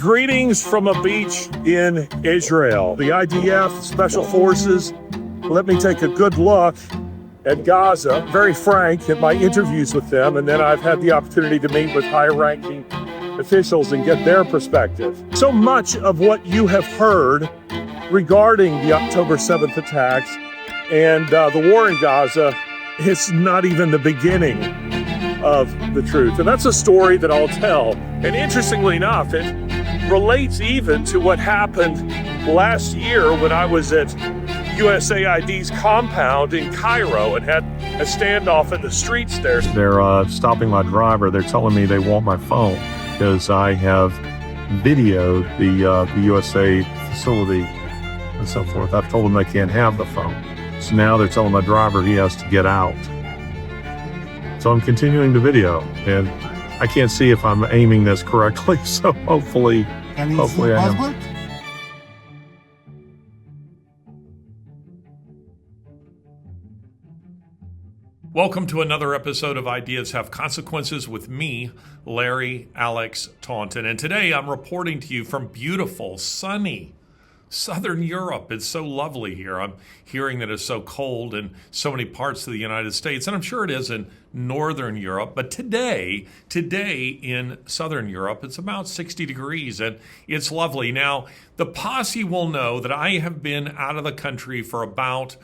Greetings from a beach in Israel. The IDF, Special Forces, let me take a good look at Gaza. Very frank in my interviews with them, and then I've had the opportunity to meet with high-ranking officials and get their perspective. So much of what you have heard regarding the October 7th attacks and the war in Gaza is not even the beginning of the truth. And that's a story that I'll tell. And interestingly enough, it relates even to what happened last year when I was at USAID's compound in Cairo and had a standoff in the streets there. They're stopping my driver. They're telling me they want my phone because I have videoed the USA facility and so forth. I've told them they can't have the phone. So now they're telling my driver he has to get out. So I'm continuing the video, and I can't see if I'm aiming this correctly, so hopefully I am. Welcome to another episode of Ideas Have Consequences with me, Larry Alex Taunton. And today I'm reporting to you from beautiful, sunny Southern Europe. It's so lovely here. I'm hearing that it's so cold in so many parts of the United States, and I'm sure it is in Northern Europe. But today in Southern Europe, it's about 60 degrees, and it's lovely. Now, the posse will know that I have been out of the country for about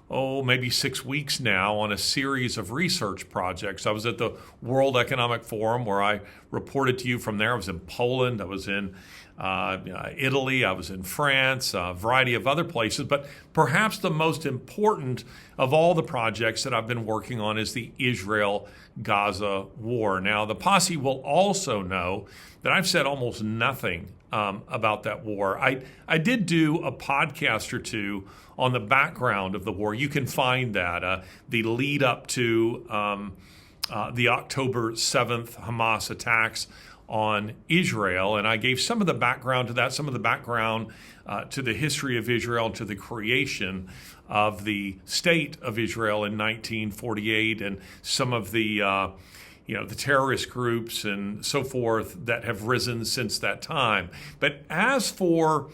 maybe 6 weeks now on a series of research projects. I was at the World Economic Forum where I reported to you from there. I was in Poland, I was in Italy, I was in France, a variety of other places. But perhaps the most important of all the projects that I've been working on is the Israel-Gaza war. Now, the posse will also know that I've said almost nothing about that war. I did do a podcast or two on the background of the war. You can find that, the lead up to the October 7th Hamas attacks on Israel. And I gave some of the background to that, some of the background to the history of Israel, to the creation of the state of Israel in 1948, and some of the the terrorist groups and so forth that have risen since that time. But as for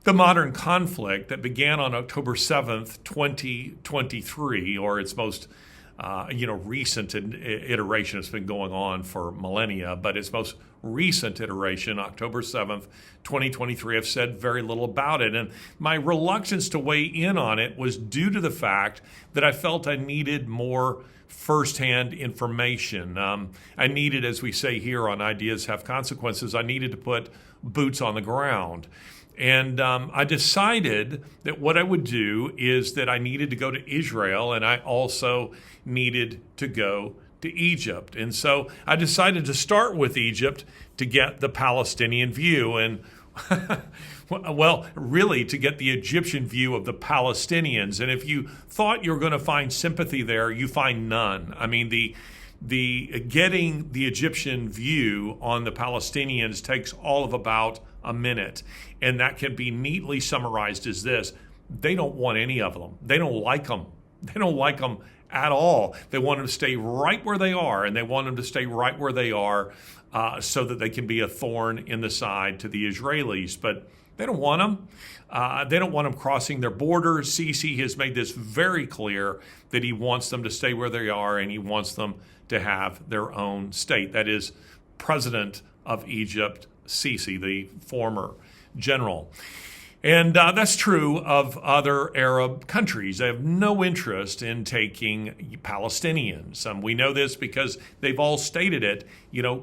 the modern conflict that began on October 7th, 2023, or its most recent iteration, it's been going on for millennia, but its most recent iteration, October 7th, 2023, I've said very little about it. And my reluctance to weigh in on it was due to the fact that I felt I needed more firsthand information. I needed, as we say here on Ideas Have Consequences, I needed to put boots on the ground. And I decided that what I would do is that I needed to go to Israel, and I also needed to go to Egypt. And so I decided to start with Egypt to get the Palestinian view, and well, really to get the Egyptian view of the Palestinians. And if you thought you were going to find sympathy there, you find none. I mean, the getting the Egyptian view on the Palestinians takes all of about a minute. And that can be neatly summarized as this: they don't want any of them. They don't like them. They don't like them at all. They want them to stay right where they are, and they want them to stay right where they are so that they can be a thorn in the side to the Israelis. But they don't want them. They don't want them crossing their border. Sisi has made this very clear that he wants them to stay where they are, and he wants them to have their own state. That is President of Egypt, Sisi, the former general. And that's true of other Arab countries. They have no interest in taking Palestinians. We know this because they've all stated it,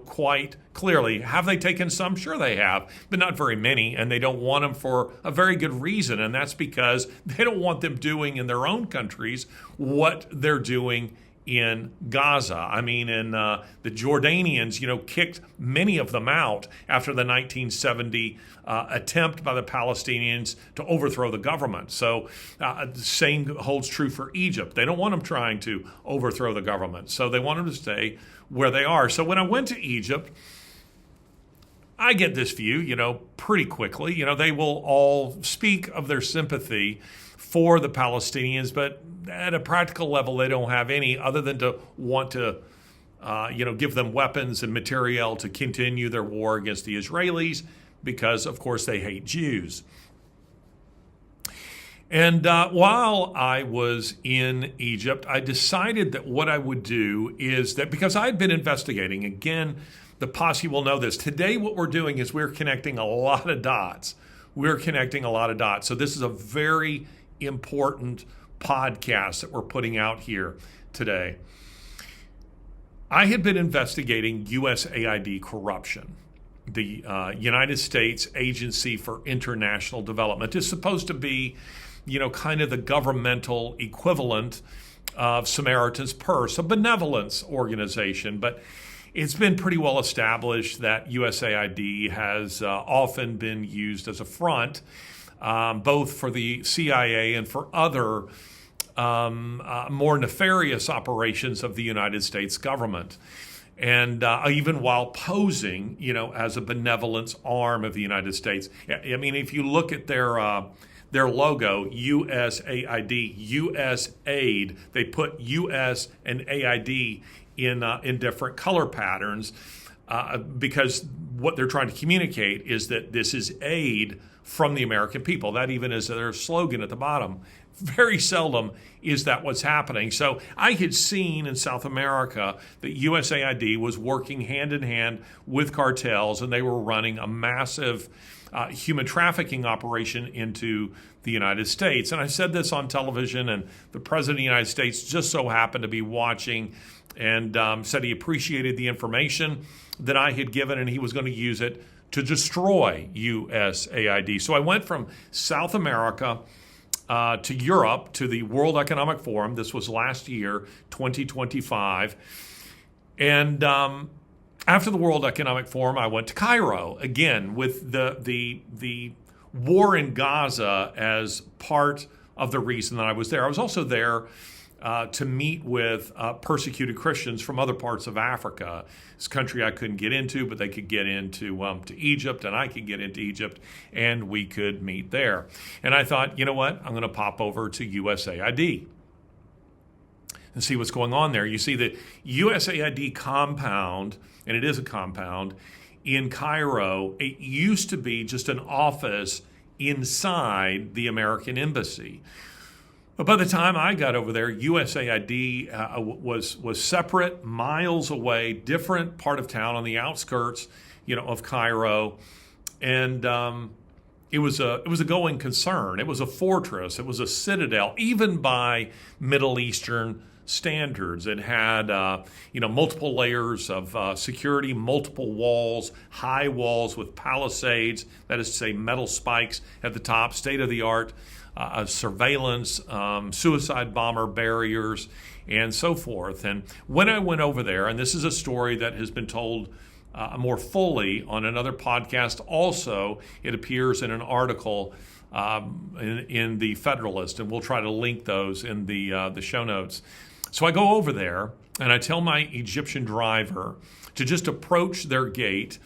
quite clearly. Have they taken some? Sure they have, but not very many, and they don't want them for a very good reason, and that's because they don't want them doing in their own countries what they're doing in Gaza. I mean, the Jordanians, kicked many of them out after the 1970 attempt by the Palestinians to overthrow the government. So the same holds true for Egypt. They don't want them trying to overthrow the government. So they want them to stay where they are. So when I went to Egypt, I get this view, pretty quickly. They will all speak of their sympathy for the Palestinians, but at a practical level, they don't have any other than to want to give them weapons and materiel to continue their war against the Israelis because, of course, they hate Jews. And while I was in Egypt, I decided that what I would do is that, because I'd been investigating, again, the posse will know this. Today, what we're doing is we're connecting a lot of dots. So this is a very important podcast that we're putting out here today. I had been investigating USAID corruption. The United States Agency for International Development is supposed to be, kind of the governmental equivalent of Samaritan's Purse, a benevolence organization. But it's been pretty well established that USAID has often been used as a front, both for the CIA and for other more nefarious operations of the United States government. And even while posing, as a benevolence arm of the United States. I mean, if you look at their logo, USAID, USAID, they put US and AID in different color patterns because what they're trying to communicate is that this is aid from the American people. That even is their slogan at the bottom. Very seldom is that what's happening. So I had seen in South America that USAID was working hand in hand with cartels, and they were running a massive human trafficking operation into the United States. And I said this on television, and the President of the United States just so happened to be watching and said he appreciated the information that I had given, and he was going to use it to destroy USAID. So I went from South America to Europe, to the World Economic Forum. This was last year, 2025. And after the World Economic Forum, I went to Cairo, again, with the war in Gaza as part of the reason that I was there. I was also there to meet with persecuted Christians from other parts of Africa. This country I couldn't get into, but they could get into to Egypt, and I could get into Egypt, and we could meet there. And I thought, you know what? I'm going to pop over to USAID and see what's going on there. You see, the USAID compound, and it is a compound, in Cairo, it used to be just an office inside the American embassy. But by the time I got over there, USAID was separate, miles away, different part of town on the outskirts, of Cairo, and it was a going concern. It was a fortress. It was a citadel, even by Middle Eastern standards. It had multiple layers of security, multiple walls, high walls with palisades, that is to say metal spikes at the top, state-of-the-art surveillance, suicide bomber barriers, and so forth. And when I went over there, and this is a story that has been told more fully on another podcast, also it appears in an article in the Federalist, and we'll try to link those in the show notes. So I go over there, and I tell my Egyptian driver to just approach their gate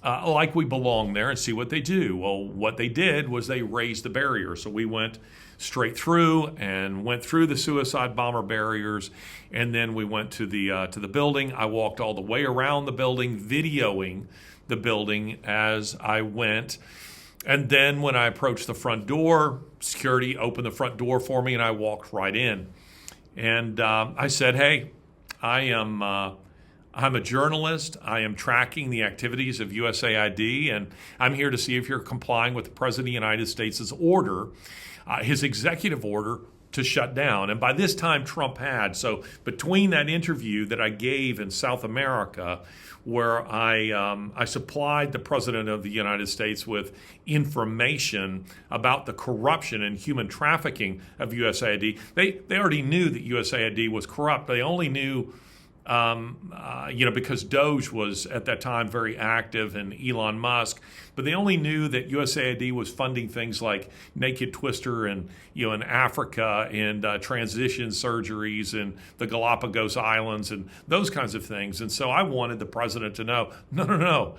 like we belong there and see what they do. Well, what they did was they raised the barrier. So we went straight through and went through the suicide bomber barriers, and then we went to the building. I walked all the way around the building, videoing the building as I went. And then when I approached the front door, security opened the front door for me, and I walked right in. And I said, "Hey, I'm a journalist. I am tracking the activities of USAID, and I'm here to see if you're complying with the President of the United States' order, his executive order to shut down." And by this time, Trump had. So between that interview that I gave in South America, where I supplied the President of the United States with information about the corruption and human trafficking of USAID, they already knew that USAID was corrupt. They only knew because Doge was at that time very active, and Elon Musk, but they only knew that USAID was funding things like Naked Twister and in Africa, and transition surgeries in the Galapagos Islands and those kinds of things. And so I wanted the president to know, no,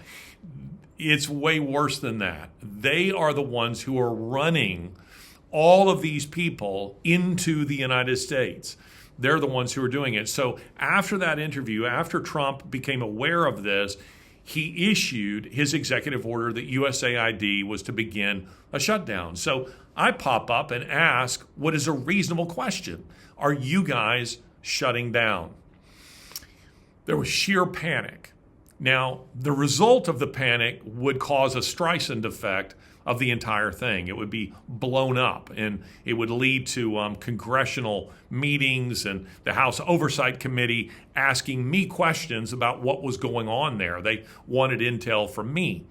it's way worse than that. They are the ones who are running all of these people into the United States. they're the ones who are doing it. So after that interview, after Trump became aware of this, he issued his executive order that USAID was to begin a shutdown. So I pop up and ask, what is a reasonable question? Are you guys shutting down? There was sheer panic. Now, the result of the panic would cause a Streisand effect of the entire thing. It would be blown up, and it would lead to congressional meetings and the House Oversight Committee asking me questions about what was going on there. They wanted intel from me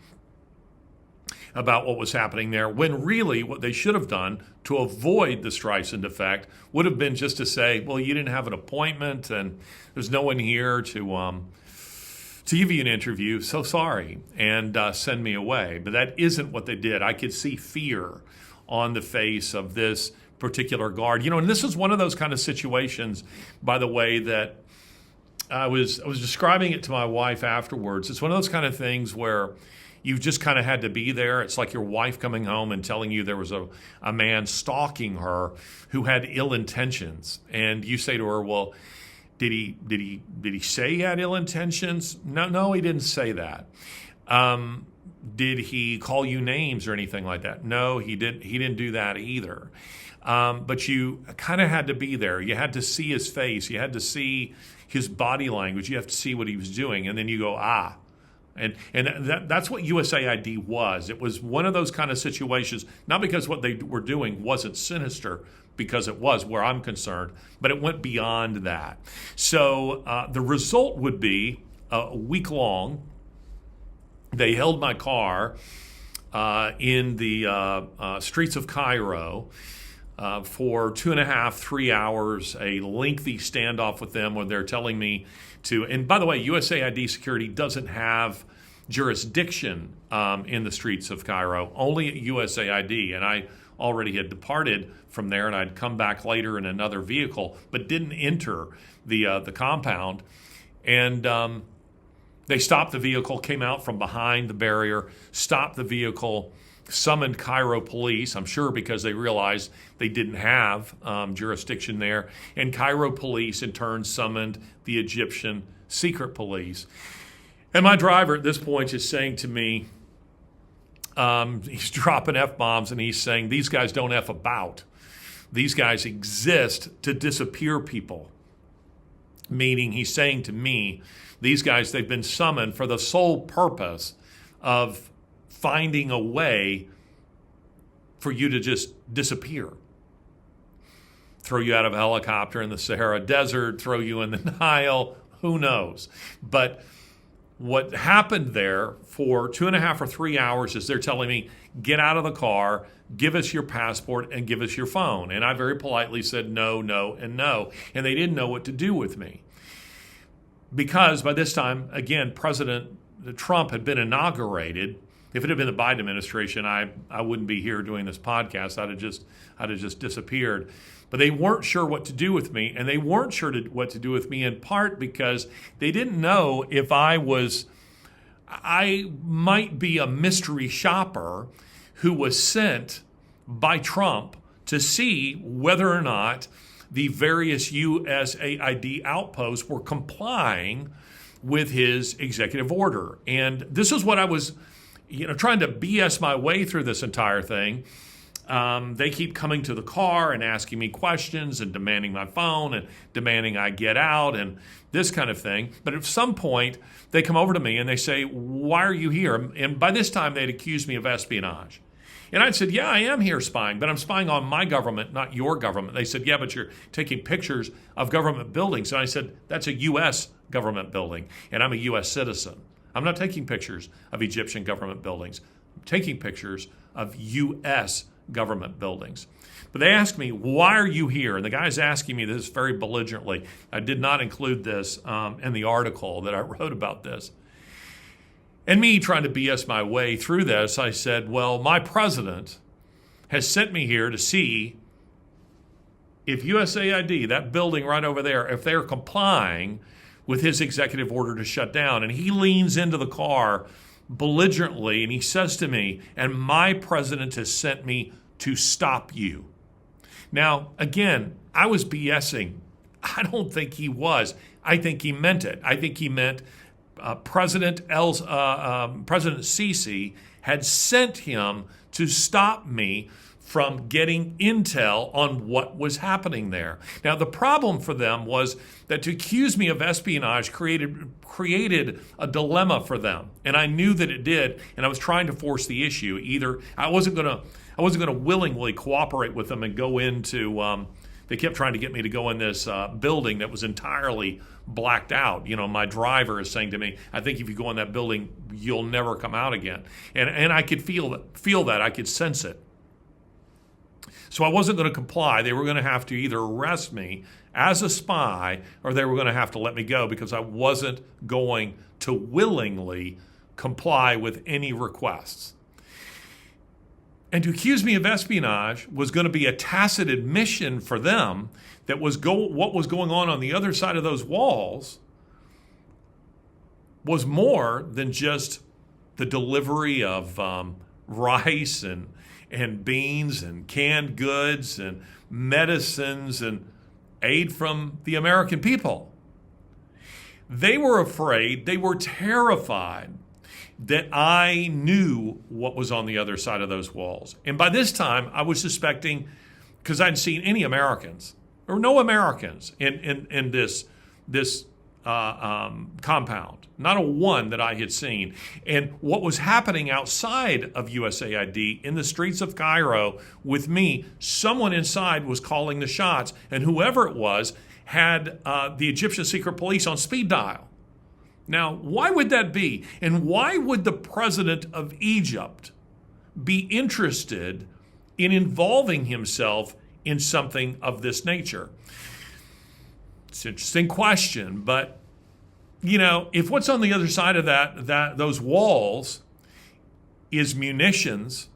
about what was happening there, when really what they should have done to avoid the Streisand effect would have been just to say, well, you didn't have an appointment and there's no one here to give you an interview, so sorry, and send me away. But that isn't what they did. I could see fear on the face of this particular guard. And this is one of those kind of situations, by the way, that I was describing it to my wife afterwards. It's one of those kind of things where you've just kind of had to be there. It's like your wife coming home and telling you there was a man stalking her who had ill intentions. And you say to her, well, did he say he had ill intentions? No, he didn't say that. Did he call you names or anything like that? No, he didn't do that either. But you kind of had to be there. You had to see his face. You had to see his body language. You have to see what he was doing. And then you go, And that's what USAID was. It was one of those kind of situations, not because what they were doing wasn't sinister, because it was, where I'm concerned, but it went beyond that. So the result would be a week long. They held my car in the streets of Cairo for 2.5, 3 hours, a lengthy standoff with them where they're telling me to, and by the way, USAID security doesn't have jurisdiction in the streets of Cairo, only at USAID. And I already had departed from there, and I'd come back later in another vehicle, but didn't enter the compound. And they stopped the vehicle, came out from behind the barrier, stopped the vehicle, summoned Cairo police, I'm sure because they realized they didn't have jurisdiction there. And Cairo police, in turn, summoned the Egyptian secret police. And my driver at this point is saying to me, he's dropping F-bombs, and he's saying, these guys don't F about. These guys exist to disappear people. Meaning he's saying to me, these guys, they've been summoned for the sole purpose of finding a way for you to just disappear. Throw you out of a helicopter in the Sahara Desert, throw you in the Nile, who knows? But what happened there for 2.5 or 3 hours is they're telling me, get out of the car, give us your passport, and give us your phone. And I very politely said no, no, and no. And they didn't know what to do with me. Because by this time, again, President Trump had been inaugurated. If it had been the Biden administration, I wouldn't be here doing this podcast. I'd have just disappeared. But they weren't sure what to do with me, and they weren't sure what to do with me in part because they didn't know if I might be a mystery shopper who was sent by Trump to see whether or not the various USAID outposts were complying with his executive order. And this is what I was trying to BS my way through this entire thing. They keep coming to the car and asking me questions and demanding my phone and demanding I get out and this kind of thing. But at some point, they come over to me and they say, why are you here? And by this time, they'd accused me of espionage. And I said, yeah, I am here spying, but I'm spying on my government, not your government. They said, yeah, but you're taking pictures of government buildings. And I said, that's a U.S. government building, and I'm a U.S. citizen. I'm not taking pictures of Egyptian government buildings. I'm taking pictures of U.S. government buildings. But they asked me, why are you here? And the guy's asking me this very belligerently. I did not include this in the article that I wrote about this. And me trying to BS my way through this, I said, well, my president has sent me here to see if USAID, that building right over there, if they're complying with his executive order to shut down. And he leans into the car belligerently and he says to me, and my president has sent me to stop you. Now, again, I was BSing I don't think he was. I think he meant it. I think he meant President Sisi had sent him to stop me from getting intel on what was happening there. Now, the problem for them was that to accuse me of espionage created a dilemma for them, and I knew that it did, and I was trying to force the issue. Either I wasn't going to willingly cooperate with them and go into. They kept trying to get me to go in this building that was entirely blacked out. You know, my driver is saying to me, "I think if you go in that building, you'll never come out again." And I could feel that. I could sense it. So I wasn't going to comply. They were going to have to either arrest me as a spy or they were going to have to let me go because I wasn't going to willingly comply with any requests. And to accuse me of espionage was going to be a tacit admission for them that what was going on the other side of those walls was more than just the delivery of rice and beans and canned goods and medicines and aid from the American people. They were afraid, they were terrified that I knew what was on the other side of those walls. And by this time, I was suspecting, because I hadn't seen any Americans, or no Americans in this compound, not a one that I had seen. And what was happening outside of USAID in the streets of Cairo with me, someone inside was calling the shots, and whoever it was had the Egyptian secret police on speed dial. Now, why would that be? And why would the president of Egypt be interested in involving himself in something of this nature? It's an interesting question, but you know, if what's on the other side of those walls is munitions,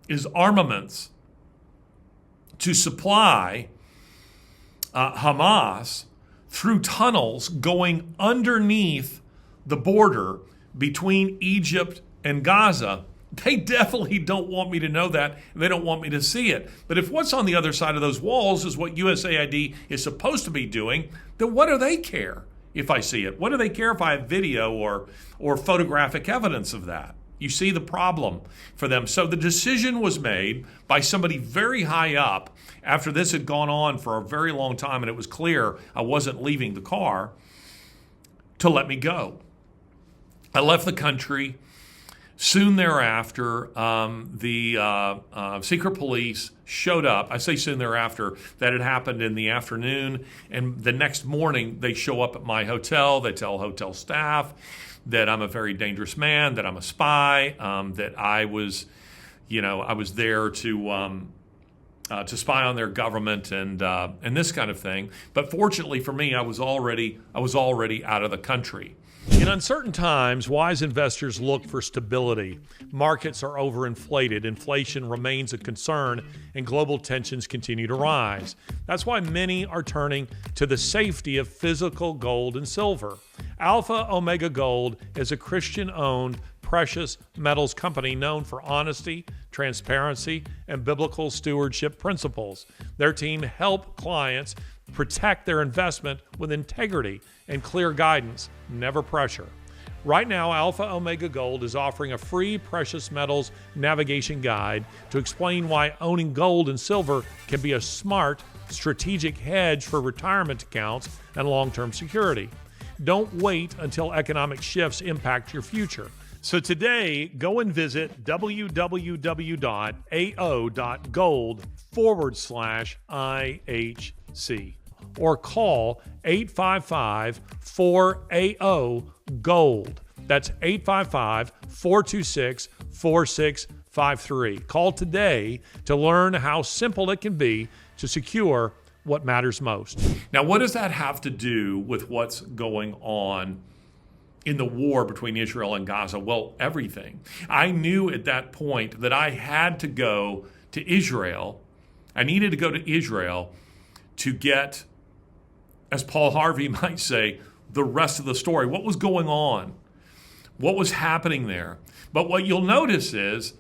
is armaments to supply Hamas through tunnels going underneath the border between Egypt and Gaza, they definitely don't want me to know that, and they don't want me to see it. But if what's on the other side of those walls is what USAID is supposed to be doing, then what do they care if I see it? What do they care if I have video or photographic evidence of that? You see the problem for them. So the decision was made by somebody very high up after this had gone on for a very long time and it was clear I wasn't leaving the car, to let me go. I left the country. Soon thereafter, the secret police showed up. I say soon thereafter, that had happened in the afternoon. And the next morning, they show up at my hotel. They tell hotel staff that I'm a very dangerous man, that I'm a spy, that I was there to spy on their government and this kind of thing. But fortunately for me, I was already out of the country. In uncertain times, wise investors look for stability. Markets are overinflated, inflation remains a concern, and global tensions continue to rise. That's why many are turning to the safety of physical gold and silver. Alpha Omega Gold is a Christian-owned precious metals company known for honesty, transparency, and biblical stewardship principles. Their team help clients protect their investment with integrity and clear guidance, never pressure. Right now, Alpha Omega Gold is offering a free precious metals navigation guide to explain why owning gold and silver can be a smart, strategic hedge for retirement accounts and long-term security. Don't wait until economic shifts impact your future. So today, go and visit www.ao.gold/IHC or call 855-4AO-GOLD. That's 855-426-4653. Call today to learn how simple it can be to secure what matters most. Now, what does that have to do with what's going on in the war between Israel and Gaza? Well, everything. I knew at that point that I had to go to Israel. I needed to go to Israel to get, as Paul Harvey might say, the rest of the story. What was going on? What was happening there? But what you'll notice is,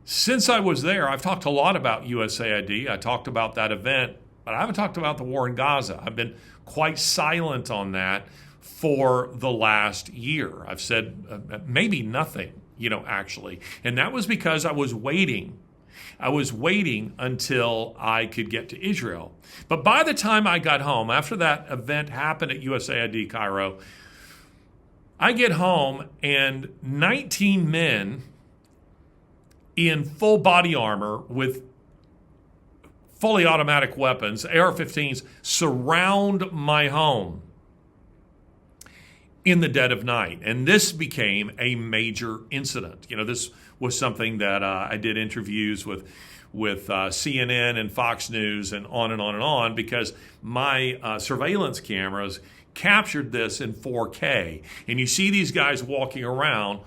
since I was there, I've talked a lot about USAID. I talked about that event But I haven't talked about the war in Gaza. I've been quite silent on that for the last year. I've said maybe nothing, actually. And that was because I was waiting. I was waiting until I could get to Israel. But by the time I got home, after that event happened at USAID Cairo, I get home and 19 men in full body armor with fully automatic weapons, AR-15s, surround my home in the dead of night. And this became a major incident. This was something that I did interviews with CNN and Fox News and on and on and on, because my surveillance cameras captured this in 4K. And you see these guys walking around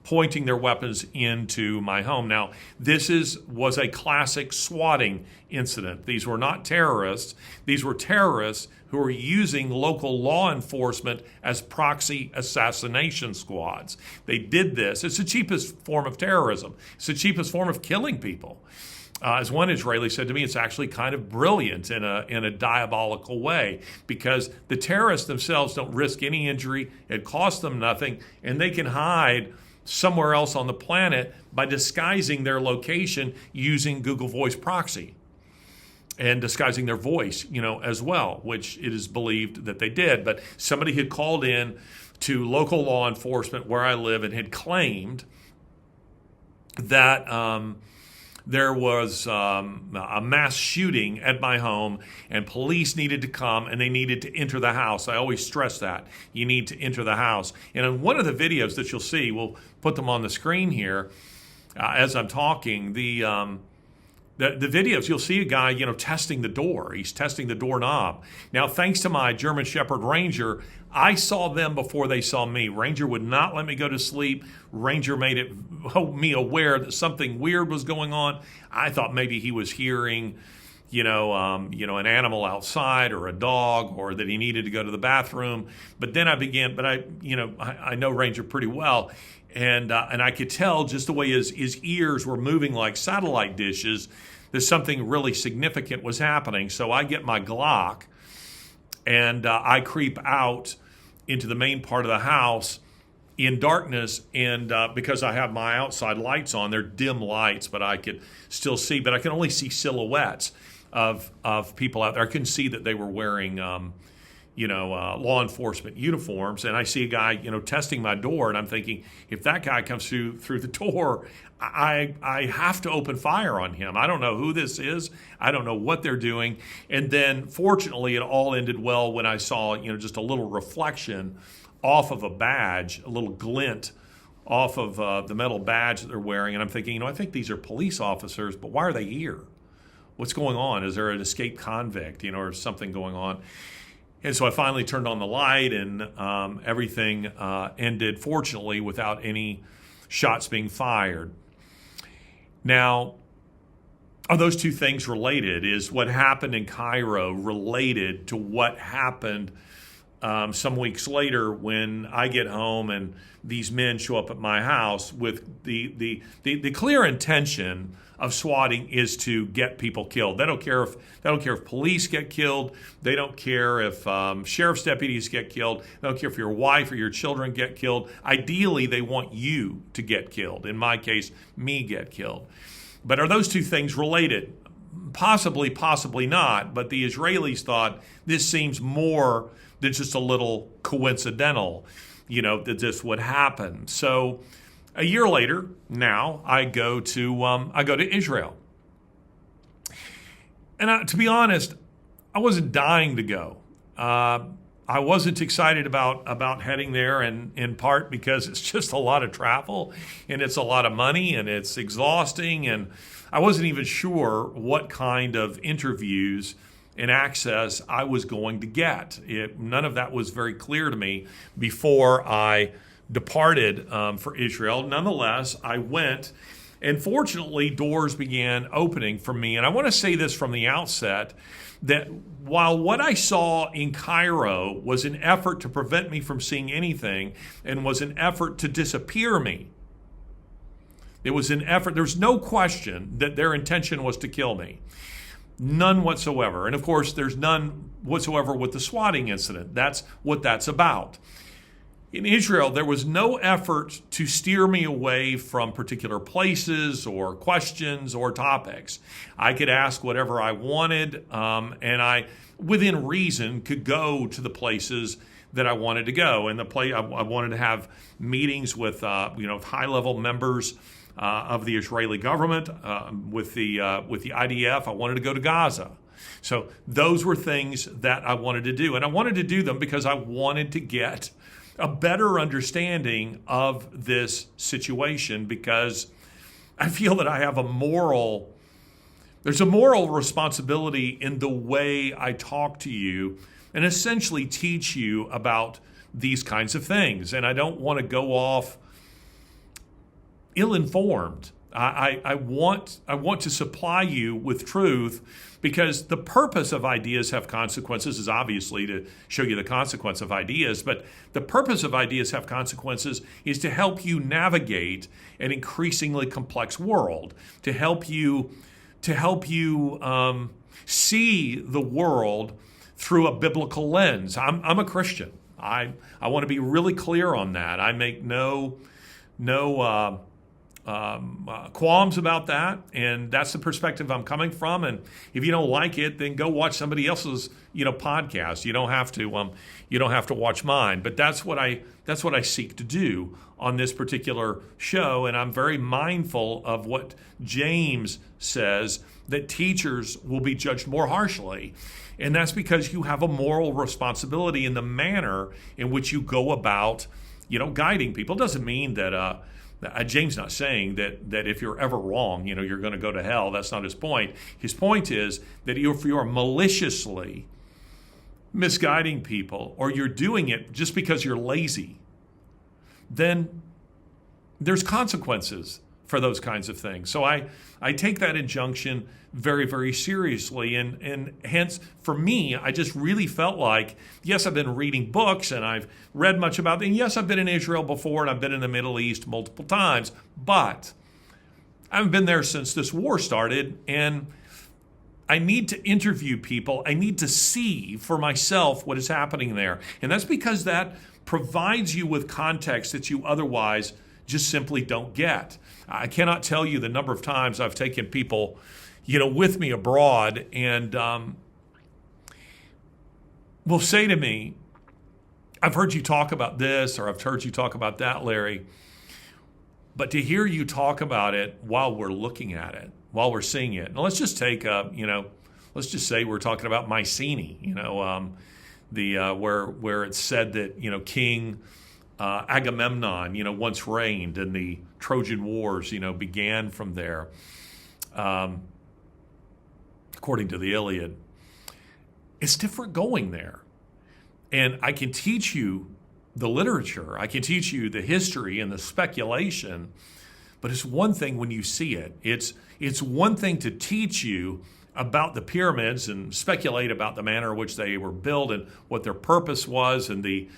pointing their weapons into my home. Now, this was a classic swatting incident. These were not terrorists. These were terrorists who were using local law enforcement as proxy assassination squads. They did this. It's the cheapest form of terrorism. It's the cheapest form of killing people. As one Israeli said to me, it's actually kind of brilliant in a diabolical way, because the terrorists themselves don't risk any injury. It costs them nothing, and they can hide somewhere else on the planet by disguising their location using Google Voice proxy and disguising their voice, as well, which it is believed that they did. But somebody had called in to local law enforcement where I live and had claimed that there was a mass shooting at my home and police needed to come and they needed to enter the house. I always stress that. You need to enter the house. And in one of the videos that you'll see, we'll put them on the screen here as I'm talking, the videos, you'll see a guy, testing the door. He's testing the doorknob. Now, thanks to my German Shepherd Ranger, I saw them before they saw me. Ranger would not let me go to sleep. Ranger made me aware that something weird was going on. I thought maybe he was hearing, an animal outside or a dog, or that he needed to go to the bathroom. But then I know Ranger pretty well. And I could tell just the way his ears were moving like satellite dishes that something really significant was happening. So I get my Glock and I creep out into the main part of the house in darkness. And because I have my outside lights on, they're dim lights, but I could still see. But I can only see silhouettes of people out there. I couldn't see that they were wearing law enforcement uniforms. And I see a guy, testing my door, and I'm thinking, if that guy comes through the door, I have to open fire on him. I don't know who this is. I don't know what they're doing. And then, fortunately, it all ended well when I saw, just a little reflection off of a badge, a little glint off of the metal badge that they're wearing. And I'm thinking, I think these are police officers, but why are they here? What's going on? Is there an escaped convict, or something going on? And so I finally turned on the light, and everything ended, fortunately, without any shots being fired. Now, are those two things related? Is what happened in Cairo related to what happened some weeks later when I get home and these men show up at my house with the clear intention of swatting is to get people killed? They don't care if police get killed. They don't care if sheriff's deputies get killed. They don't care if your wife or your children get killed. Ideally, they want you to get killed. In my case, me get killed. But are those two things related? Possibly, possibly not. But the Israelis thought this seems more than just a little coincidental, that this would happen. So a year later, now I go to Israel, and to be honest, I wasn't dying to go. I wasn't excited about heading there, and in part because it's just a lot of travel, and it's a lot of money, and it's exhausting, and I wasn't even sure what kind of interviews and access I was going to get. None of that was very clear to me before I departed for Israel. Nonetheless, I went, and fortunately, doors began opening for me. And I want to say this from the outset, that while what I saw in Cairo was an effort to prevent me from seeing anything and was an effort to disappear me, it was an effort, there's no question that their intention was to kill me. None whatsoever. And of course, there's none whatsoever with the swatting incident. That's what that's about. In Israel, there was no effort to steer me away from particular places or questions or topics. I could ask whatever I wanted, and I, within reason, could go to the places that I wanted to go. And I wanted to have meetings with high-level members of the Israeli government, with the IDF. I wanted to go to Gaza. So those were things that I wanted to do, and I wanted to do them because I wanted to get a better understanding of this situation, because I feel that I have there's a moral responsibility in the way I talk to you and essentially teach you about these kinds of things. And I don't want to go off ill-informed. I want to supply you with truth, because the purpose of Ideas Have Consequences is obviously to show you the consequence of ideas, but the purpose of Ideas Have Consequences is to help you navigate an increasingly complex world, to help you see the world through a biblical lens. I'm a Christian. I want to be really clear on that. I make no qualms about that, and that's the perspective I'm coming from. And if you don't like it, then go watch somebody else's podcast. You don't have to watch mine. But that's what I seek to do on this particular show. And I'm very mindful of what James says, that teachers will be judged more harshly. And that's because you have a moral responsibility in the manner in which you go about guiding people. It doesn't mean that James not saying that if you're ever wrong, you're going to go to hell. That's not his point. His point is that if you are maliciously misguiding people, or you're doing it just because you're lazy, then there's consequences for those kinds of things. So I take that injunction very, very seriously. And hence, for me, I just really felt like, yes, I've been reading books and I've read much about them. Yes, I've been in Israel before and I've been in the Middle East multiple times, but I haven't been there since this war started. And I need to interview people. I need to see for myself what is happening there. And that's because that provides you with context that you otherwise just simply don't get. I cannot tell you the number of times I've taken people, with me abroad, and will say to me, I've heard you talk about this, or I've heard you talk about that, Larry, but to hear you talk about it while we're looking at it, while we're seeing it. Now let's just take, let's just say we're talking about Mycenae, where it's said that, King Agamemnon, once reigned, and the Trojan Wars, began from there, according to the Iliad. It's different going there. And I can teach you the literature, I can teach you the history and the speculation, but it's one thing when you see it. It's one thing to teach you about the pyramids and speculate about the manner in which they were built and what their purpose was, and the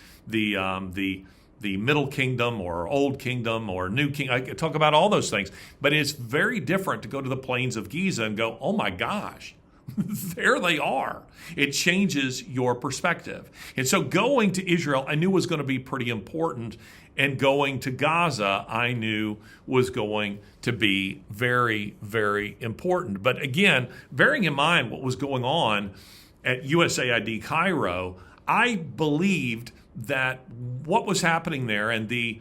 Middle Kingdom or Old Kingdom or New Kingdom. I could talk about all those things, but it's very different to go to the plains of Giza and go, oh my gosh, there they are. It changes your perspective. And so going to Israel, I knew was going to be pretty important, and going to Gaza, I knew was going to be very, very important. But again, bearing in mind what was going on at USAID Cairo, I believed that what was happening there, and the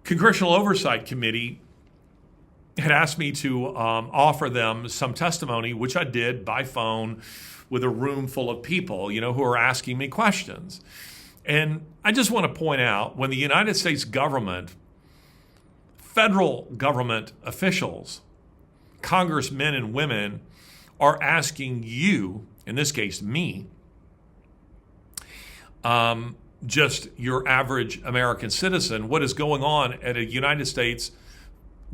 Congressional Oversight Committee had asked me to offer them some testimony, which I did by phone with a room full of people, who are asking me questions. And I just want to point out, when the United States government, federal government officials, congressmen and women, are asking you, in this case me, just your average American citizen, what is going on at a United States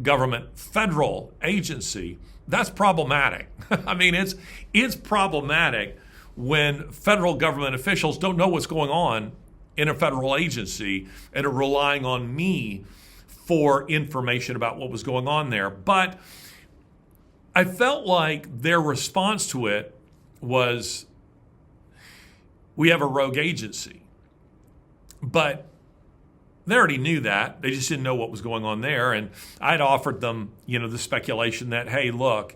government federal agency, that's problematic. I mean, it's problematic when federal government officials don't know what's going on in a federal agency and are relying on me for information about what was going on there. But I felt like their response to it was, we have a rogue agency. But they already knew that. They just didn't know what was going on there. And I'd offered them, the speculation that, hey, look,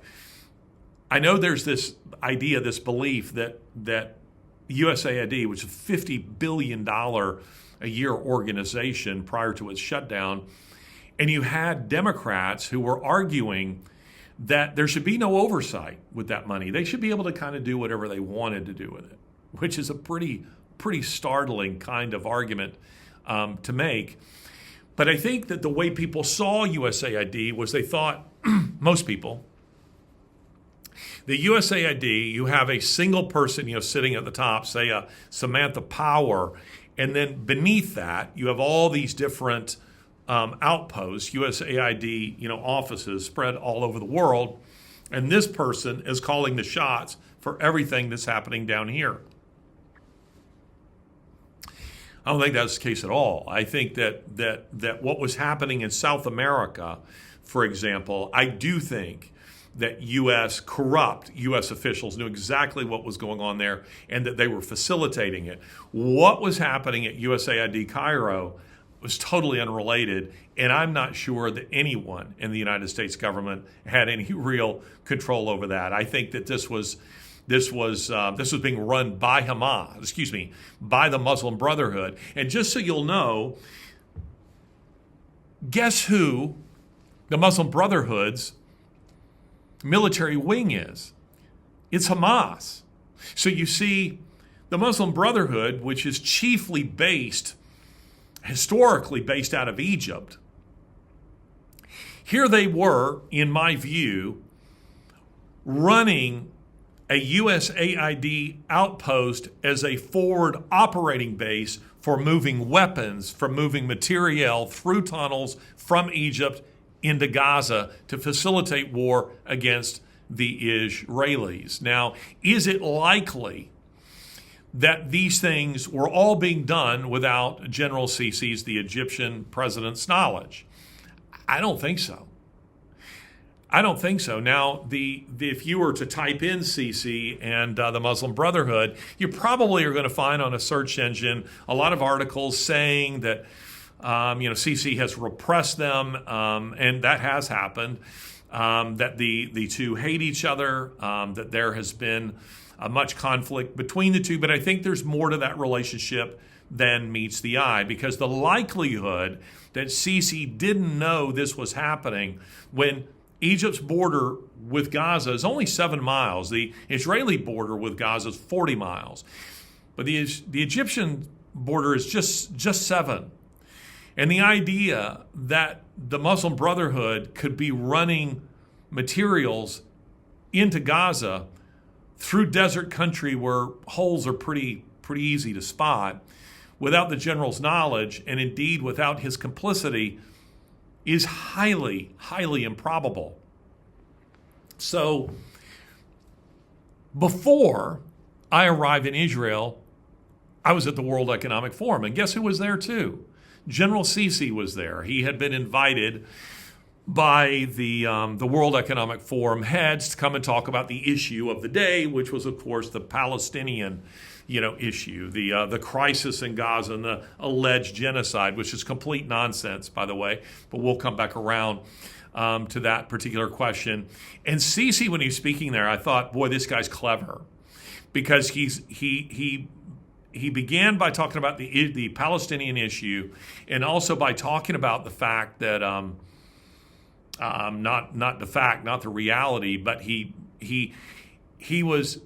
I know there's this idea, this belief that USAID, which is a $50 billion a year organization prior to its shutdown, and you had Democrats who were arguing that there should be no oversight with that money. They should be able to kind of do whatever they wanted to do with it, which is a pretty startling kind of argument to make. But I think that the way people saw USAID was they thought, most people, the USAID, you have a single person, sitting at the top, say Samantha Power, and then beneath that, you have all these different outposts, USAID, offices spread all over the world, and this person is calling the shots for everything that's happening down here. I don't think that's the case at all. I think that what was happening in South America, for example, I do think that corrupt U.S. officials knew exactly what was going on there and that they were facilitating it. What was happening at USAID Cairo was totally unrelated, and I'm not sure that anyone in the United States government had any real control over that. I think that this was being run by Hamas, by the Muslim Brotherhood. And just so you'll know, guess who the Muslim Brotherhood's military wing is? It's Hamas. So you see, the Muslim Brotherhood, which is historically based out of Egypt, here they were, in my view, running a USAID outpost as a forward operating base for moving weapons, for moving materiel through tunnels from Egypt into Gaza to facilitate war against the Israelis. Now, is it likely that these things were all being done without General Sisi's, the Egyptian president's, knowledge? I don't think so. Now, if you were to type in Sisi and the Muslim Brotherhood, you probably are going to find on a search engine a lot of articles saying that Sisi has repressed them, and that has happened. That the two hate each other. That there has been much conflict between the two. But I think there's more to that relationship than meets the eye, because the likelihood that Sisi didn't know this was happening when Egypt's border with Gaza is only 7 miles. The Israeli border with Gaza is 40 miles. But the Egyptian border is just 7. And the idea that the Muslim Brotherhood could be running materials into Gaza through desert country where holes are pretty easy to spot without the general's knowledge, and indeed without his complicity, is highly, highly improbable. So before I arrived in Israel, I was at the World Economic Forum, and guess who was there too? General Sisi was there. He had been invited by the World Economic Forum heads to come and talk about the issue of the day, which was, of course, the Palestinian issue, the crisis in Gaza and the alleged genocide, which is complete nonsense, by the way, but we'll come back around to that particular question. And Sisi, when he was speaking there, I thought, boy, this guy's clever, because he began by talking about the Palestinian issue, and also by talking about the fact that not the reality, but he was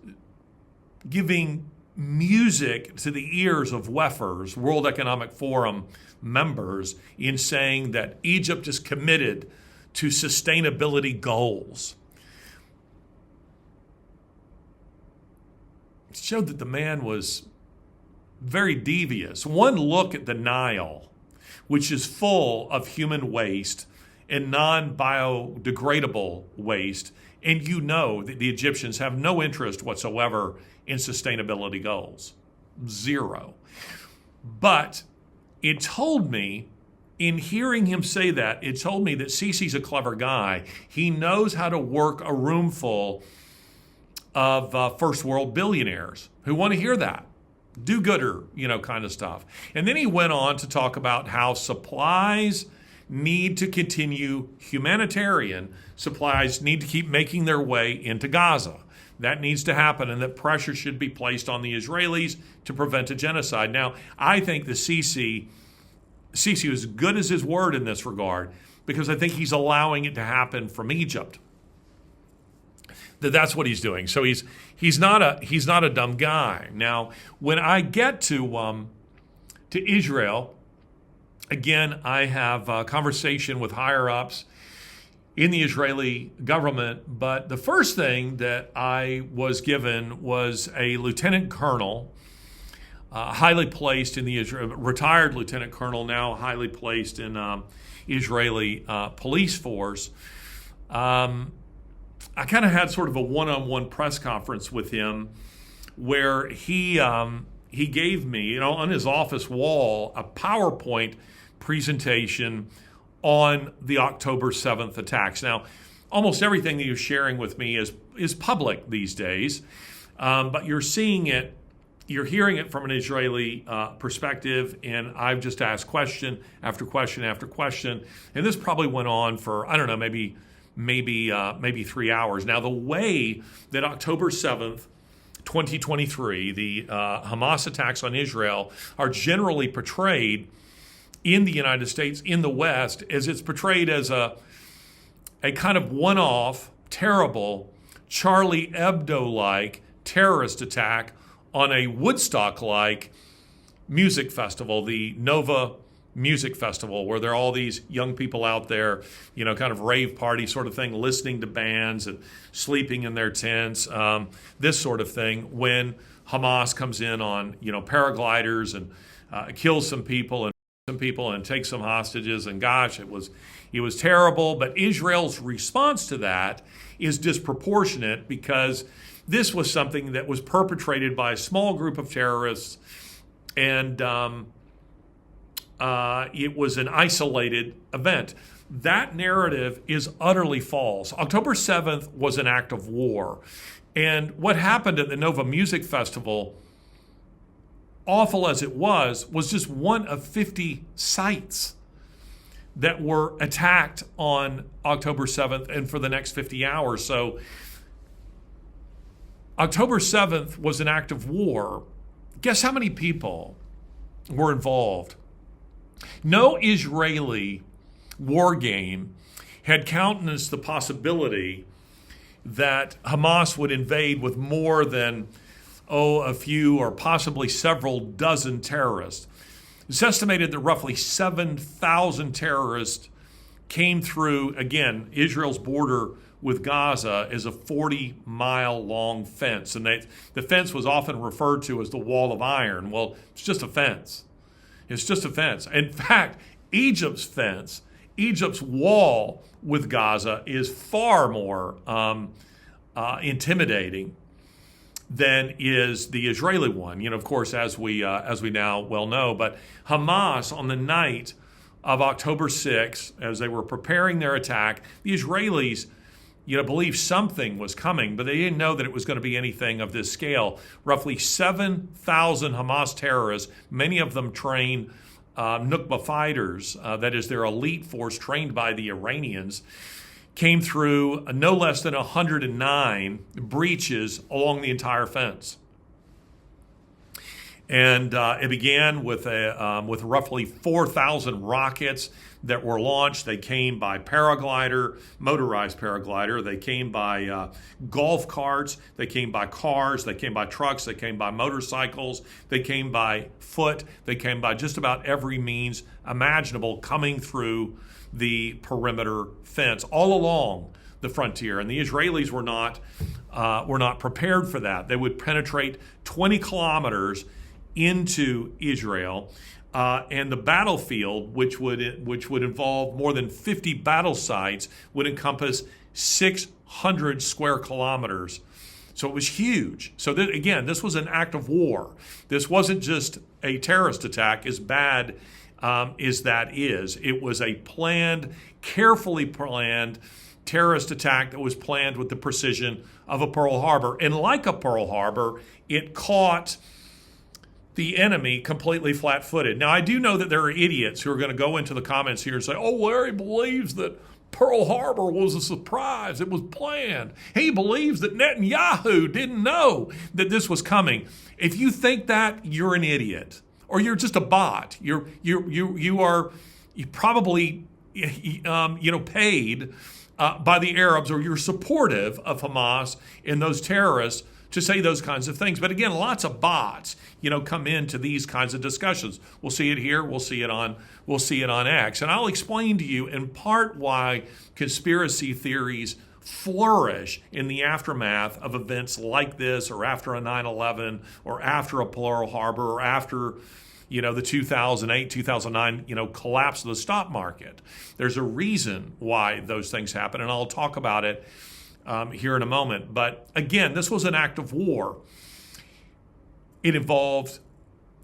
giving music to the ears of WEFers, World Economic Forum members, in saying that Egypt is committed to sustainability goals. It showed that the man was very devious. One look at the Nile, which is full of human waste and non-biodegradable waste, and you know that the Egyptians have no interest whatsoever in sustainability goals. Zero. But it told me in hearing him say that, it told me that Sisi's a clever guy. He knows how to work a room full of first world billionaires who want to hear that. Do-gooder, kind of stuff. And then he went on to talk about how supplies need to continue, humanitarian supplies need to keep making their way into Gaza. That needs to happen, and that pressure should be placed on the Israelis to prevent a genocide. Now, I think the Sisi was as good as his word in this regard, because I think he's allowing it to happen from Egypt. That's what he's doing. So he's not a dumb guy. Now, when I get to Israel, again, I have a conversation with higher ups in the Israeli government. But the first thing that I was given was a lieutenant colonel, highly placed in the retired lieutenant colonel, now highly placed in Israeli police force. I kind of had sort of a one-on-one press conference with him where he gave me, on his office wall, a PowerPoint presentation on the October 7th attacks. Now, almost everything that you're sharing with me is public these days, but you're seeing it, you're hearing it from an Israeli perspective, and I've just asked question after question after question, and this probably went on for, I don't know, maybe 3 hours. Now, the way that October 7th, 2023, the Hamas attacks on Israel are generally portrayed in the United States, in the West, as it's portrayed as a kind of one-off, terrible, Charlie Hebdo-like terrorist attack on a Woodstock-like music festival, the Nova Music Festival, where there are all these young people out there, kind of rave party sort of thing, listening to bands and sleeping in their tents, this sort of thing, when Hamas comes in on, paragliders and kills some people and takes some hostages. And gosh, it was terrible. But Israel's response to that is disproportionate, because this was something that was perpetrated by a small group of terrorists, and it was an isolated event. That narrative is utterly false. October 7th was an act of war. And what happened at the Nova Music Festival, awful as it was just one of 50 sites that were attacked on October 7th and for the next 50 hours. So October 7th was an act of war. Guess how many people were involved? No Israeli war game had countenanced the possibility that Hamas would invade with more than, a few or possibly several dozen terrorists. It's estimated that roughly 7,000 terrorists came through, again, Israel's border with Gaza is a 40-mile-long fence. And the fence was often referred to as the Wall of Iron. Well, it's just a fence. It's just a fence. In fact, Egypt's fence, Egypt's wall with Gaza is far more intimidating than is the Israeli one. Of course, as we now well know. But Hamas, on the night of October 6th, as they were preparing their attack, the Israelis, believed something was coming, but they didn't know that it was going to be anything of this scale. Roughly 7,000 Hamas terrorists, many of them trained Nukba fighters, that is their elite force trained by the Iranians, came through no less than 109 breaches along the entire fence. And it began with roughly 4,000 rockets that were launched. They came by paraglider, motorized paraglider. They came by golf carts. They came by cars. They came by trucks. They came by motorcycles. They came by foot. They came by just about every means imaginable coming through the perimeter fence all along the frontier. And the Israelis were not prepared for that. They would penetrate 20 kilometers into Israel, and the battlefield, which would involve more than 50 battle sites, would encompass 600 square kilometers. So it was huge. So again, this was an act of war. This wasn't just a terrorist attack, as bad It was a planned, carefully planned terrorist attack that was planned with the precision of a Pearl Harbor. And like a Pearl Harbor, it caught the enemy completely flat-footed. Now, I do know that there are idiots who are going to go into the comments here and say, oh, Larry believes that Pearl Harbor was a surprise. It was planned. He believes that Netanyahu didn't know that this was coming. If you think that, you're an idiot, or you're just a bot. You probably paid by the Arabs, or you're supportive of Hamas and those terrorists to say those kinds of things. But again, lots of bots, come into these kinds of discussions. We'll see it here. We'll see it on X. And I'll explain to you in part why conspiracy theories flourish in the aftermath of events like this, or after a 9/11, or after a Pearl Harbor, or after the 2008, 2009, collapse of the stock market. There's a reason why those things happen, and I'll talk about it here in a moment. But again, this was an act of war. It involved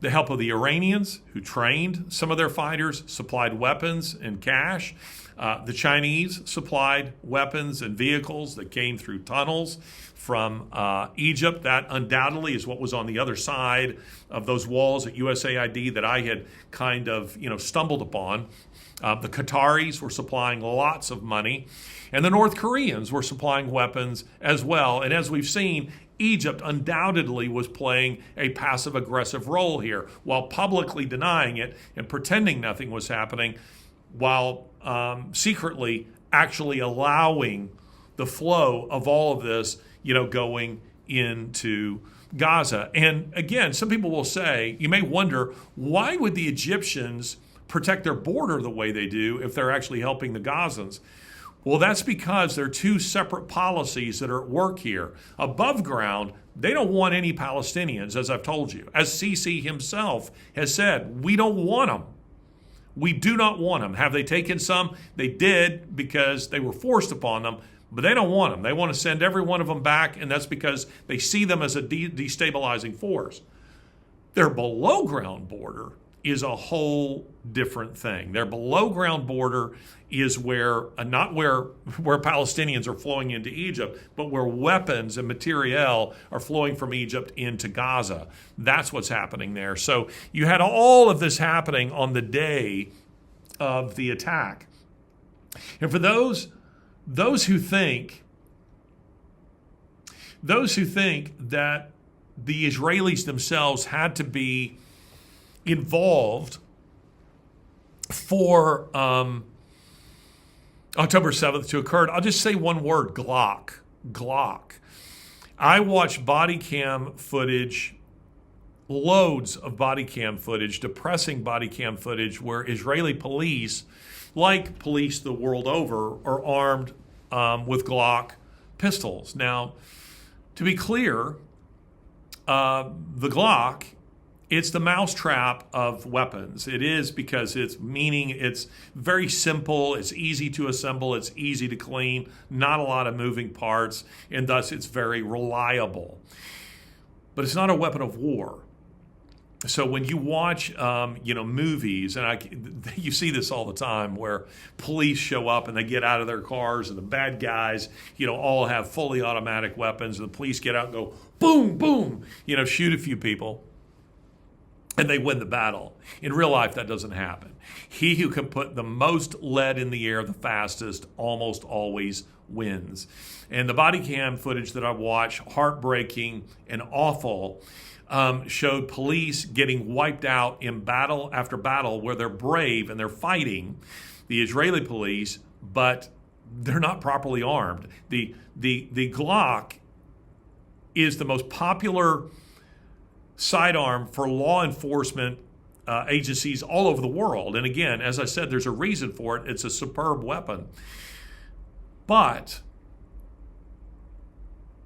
the help of the Iranians, who trained some of their fighters, supplied weapons and cash. The Chinese supplied weapons and vehicles that came through tunnels from Egypt. That undoubtedly is what was on the other side of those walls at USAID that I had kind of, stumbled upon. The Qataris were supplying lots of money, and the North Koreans were supplying weapons as well. And as we've seen, Egypt undoubtedly was playing a passive-aggressive role here, while publicly denying it and pretending nothing was happening, while secretly actually allowing the flow of all of this, going into Gaza. And again, some people will say, you may wonder, why would the Egyptians protect their border the way they do if they're actually helping the Gazans? Well, that's because there are two separate policies that are at work here. Above ground, they don't want any Palestinians, as I've told you. As Sisi himself has said, we don't want them. We do not want them. Have they taken some? They did, because they were forced upon them, but they don't want them. They want to send every one of them back, and that's because they see them as a destabilizing force. Their below ground border is a whole different thing. Their below ground border is where, not where Palestinians are flowing into Egypt, but where weapons and materiel are flowing from Egypt into Gaza. That's what's happening there. So you had all of this happening on the day of the attack. And for those who think that the Israelis themselves had to be involved for October 7th to occur, I'll just say one word: Glock. I watched Bodycam footage, loads of Bodycam footage, depressing Bodycam footage, where Israeli police, like police the world over, are armed with Glock pistols. Now, to be clear, the Glock, it's the mousetrap of weapons. It is, because it's very simple, it's easy to assemble, it's easy to clean, not a lot of moving parts, and thus it's very reliable. But it's not a weapon of war. So when you watch, movies, and you see this all the time, where police show up and they get out of their cars, and the bad guys, all have fully automatic weapons, and the police get out and go boom, boom, shoot a few people, and they win the battle. In real life, that doesn't happen. He who can put the most lead in the air the fastest almost always wins. And the body cam footage that I watched, heartbreaking and awful, showed police getting wiped out in battle after battle, where they're brave and they're fighting the Israeli police, but they're not properly armed. The Glock is the most popular sidearm for law enforcement agencies all over the world. And again, as I said, there's a reason for it. It's a superb weapon. But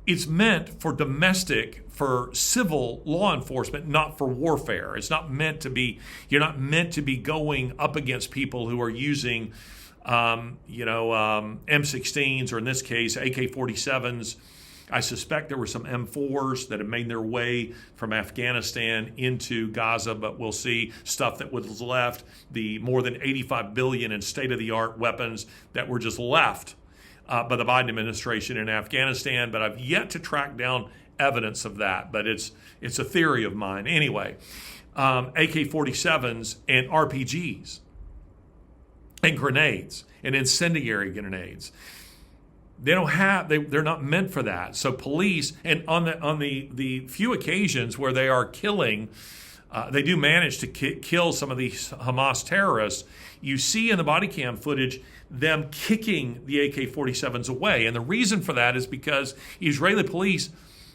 it's meant for for civil law enforcement, not for warfare. It's not meant to be, you're not meant to be going up against people who are using, M16s, or in this case, AK-47s, I suspect there were some M4s that had made their way from Afghanistan into Gaza, but we'll see stuff that was left, the more than 85 billion in state-of-the-art weapons that were just left by the Biden administration in Afghanistan. But I've yet to track down evidence of that, but it's a theory of mine. Anyway, AK-47s and RPGs and grenades and incendiary grenades. They're not meant for that. So police, and on the few occasions where they are killing, they do manage to kill some of these Hamas terrorists. You see in the body cam footage them kicking the AK-47s away. And the reason for that is because Israeli police,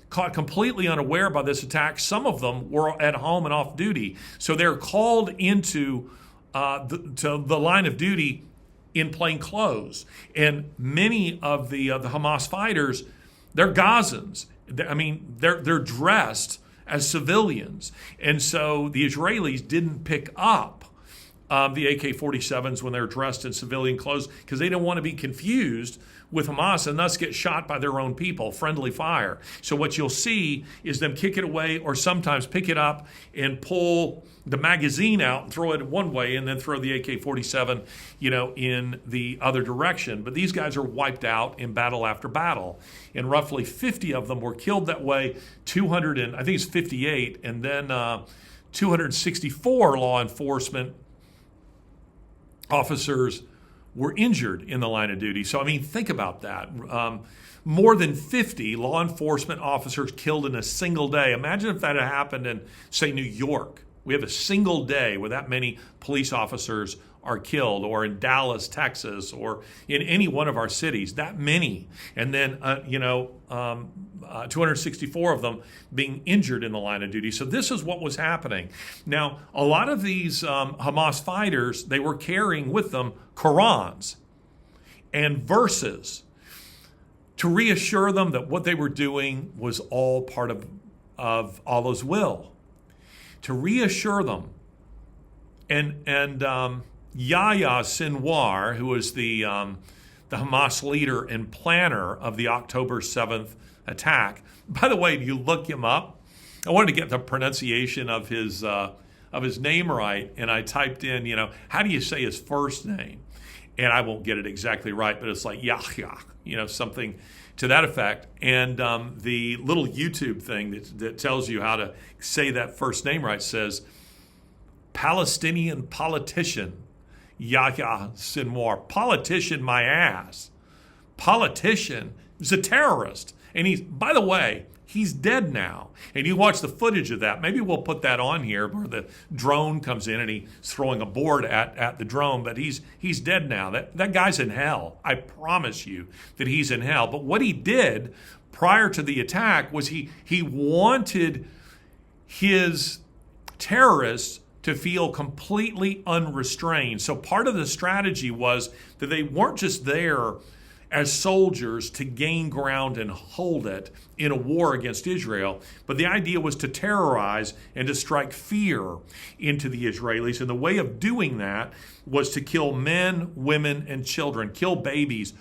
caught completely unaware by this attack, some of them were at home and off duty. So they're called into the line of duty in plain clothes. And many of the Hamas fighters, they're Gazans. They're dressed as civilians. And so the Israelis didn't pick up the AK-47s when they're dressed in civilian clothes because they didn't want to be confused with Hamas and thus get shot by their own people, friendly fire. So what you'll see is them kick it away or sometimes pick it up and pull the magazine out and throw it one way and then throw the AK-47, in the other direction. But these guys are wiped out in battle after battle. And roughly 50 of them were killed that way, 58, and then 264 law enforcement officers were injured in the line of duty. So, think about that. More than 50 law enforcement officers killed in a single day. Imagine if that had happened in, say, New York. We have a single day where that many police officers are killed, or in Dallas, Texas, or in any one of our cities, that many. And then, 264 of them being injured in the line of duty. So this is what was happening. Now, a lot of these Hamas fighters, they were carrying with them Qurans and verses to reassure them that what they were doing was all part of Allah's will. To reassure them. And Yahya Sinwar, who was the Hamas leader and planner of the October 7th attack. By the way, you look him up. I wanted to get the pronunciation of his name right, and I typed in, how do you say his first name? And I won't get it exactly right, but it's like Yahya, something to that effect. And the little YouTube thing that tells you how to say that first name right says, Palestinian politician Yahya Sinwar. Politician, my ass. Politician is a terrorist. And by the way, he's dead now. And you watch the footage of that. Maybe we'll put that on here where the drone comes in and he's throwing a board at the drone. But he's dead now. That guy's in hell. I promise you that he's in hell. But what he did prior to the attack was he wanted his terrorists to feel completely unrestrained. So part of the strategy was that they weren't just there as soldiers to gain ground and hold it in a war against Israel, but the idea was to terrorize and to strike fear into the Israelis. And the way of doing that was to kill men, women, and children, kill babies.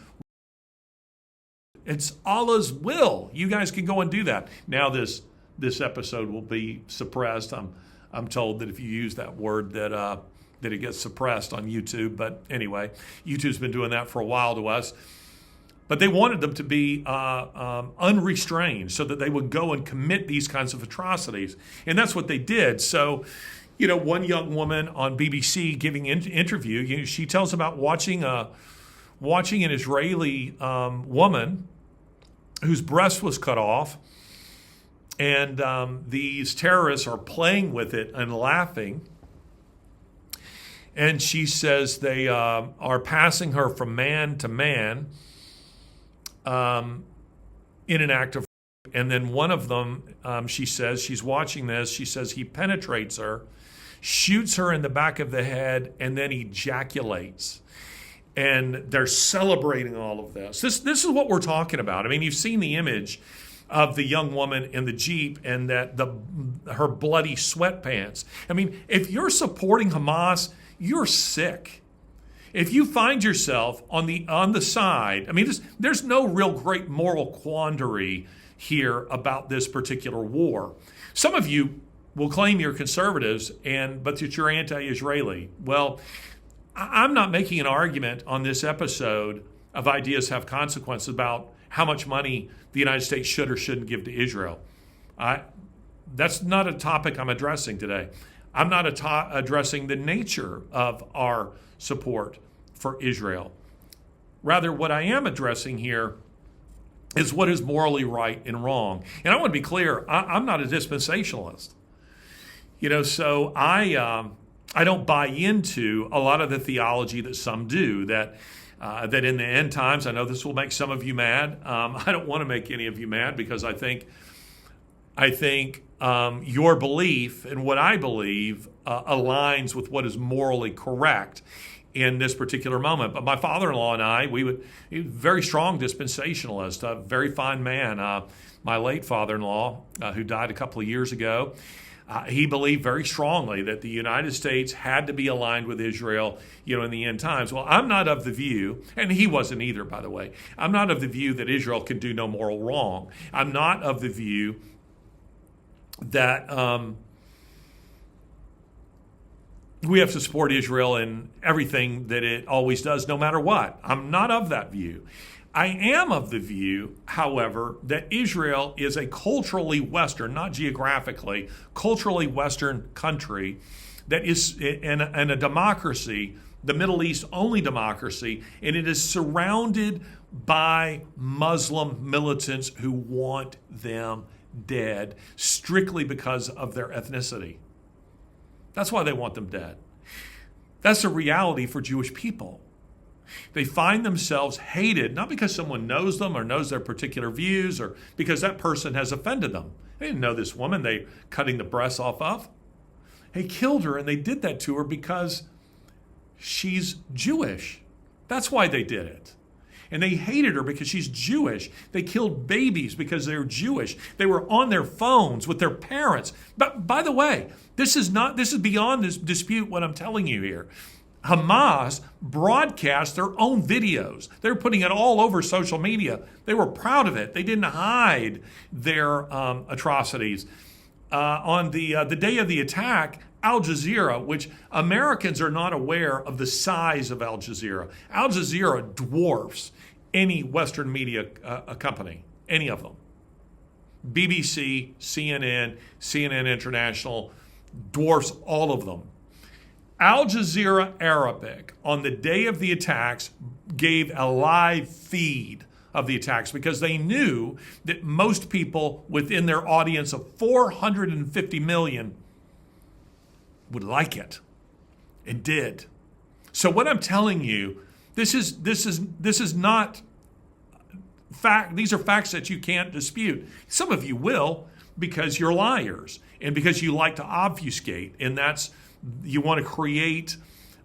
It's Allah's will. You guys can go and do that. Now this episode will be suppressed. I'm told that if you use that word that it gets suppressed on YouTube. But anyway, YouTube's been doing that for a while to us. But they wanted them to be unrestrained so that they would go and commit these kinds of atrocities. And that's what they did. So, one young woman on BBC giving an interview, she tells about watching an Israeli woman whose breast was cut off. And these terrorists are playing with it and laughing. And she says they are passing her from man to man in an act of rape. And then one of them, she says, she's watching this, she says he penetrates her, shoots her in the back of the head, and then ejaculates. And they're celebrating all of this. This is what we're talking about. You've seen the image of the young woman in the Jeep and her bloody sweatpants. If you're supporting Hamas, you're sick. If you find yourself on the side, I mean, there's no real great moral quandary here about this particular war. Some of you will claim you're conservatives, but that you're anti-Israeli. Well, I'm not making an argument on this episode of Ideas Have Consequences about how much money the United States should or shouldn't give to Israel. That's not a topic I'm addressing today. I'm not addressing the nature of our support for Israel. Rather, what I am addressing here is what is morally right and wrong. And I want to be clear, I'm not a dispensationalist. So I don't buy into a lot of the theology that some do, that in the end times, I know this will make some of you mad. I don't want to make any of you mad, because I think your belief and what I believe aligns with what is morally correct in this particular moment. But my father-in-law and I, he was a very strong dispensationalist, a very fine man. My late father-in-law, who died a couple of years ago, he believed very strongly that the United States had to be aligned with Israel, in the end times. Well, I'm not of the view, and he wasn't either, by the way. I'm not of the view that Israel can do no moral wrong. I'm not of the view that we have to support Israel in everything that it always does, no matter what. I'm not of that view. I am of the view, however, that Israel is a culturally Western, not geographically, culturally Western country that is in a democracy, the Middle East only democracy, and it is surrounded by Muslim militants who want them dead strictly because of their ethnicity. That's why they want them dead. That's a reality for Jewish people. They find themselves hated, not because someone knows them or knows their particular views or because that person has offended them. They didn't know this woman they cutting the breasts off of. They killed her, and they did that to her because she's Jewish. That's why they did it. And they hated her because she's Jewish. They killed babies because they're Jewish. They were on their phones with their parents. But by the way, this is beyond this dispute what I'm telling you here. Hamas broadcast their own videos. They were putting it all over social media. They were proud of it. They didn't hide their atrocities. On the day of the attack, Al Jazeera, which Americans are not aware of the size of Al Jazeera. Al Jazeera dwarfs any Western media company, any of them. BBC, CNN, CNN International, dwarfs all of them. Al Jazeera Arabic, on the day of the attacks, gave a live feed of the attacks because they knew that most people within their audience of 450 million would like it, and did. So what I'm telling you, this is not fact. These are facts that you can't dispute. Some of you will, because you're liars and because you like to obfuscate, and you want to create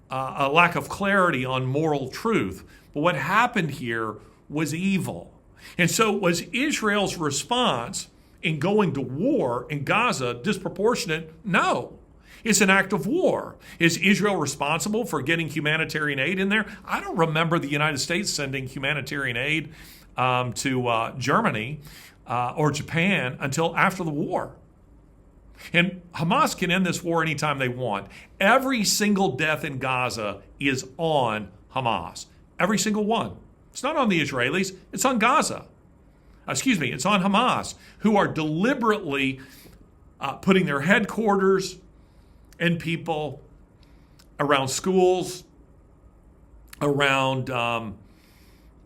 a lack of clarity on moral truth. But what happened here was evil. And so was Israel's response in going to war in Gaza disproportionate? No. It's an act of war. Is Israel responsible for getting humanitarian aid in there? I don't remember the United States sending humanitarian aid to Germany or Japan until after the war. And Hamas can end this war anytime they want. Every single death in Gaza is on Hamas. Every single one. It's not on the Israelis. It's on Gaza. It's on Hamas, who are deliberately putting their headquarters and people around schools, around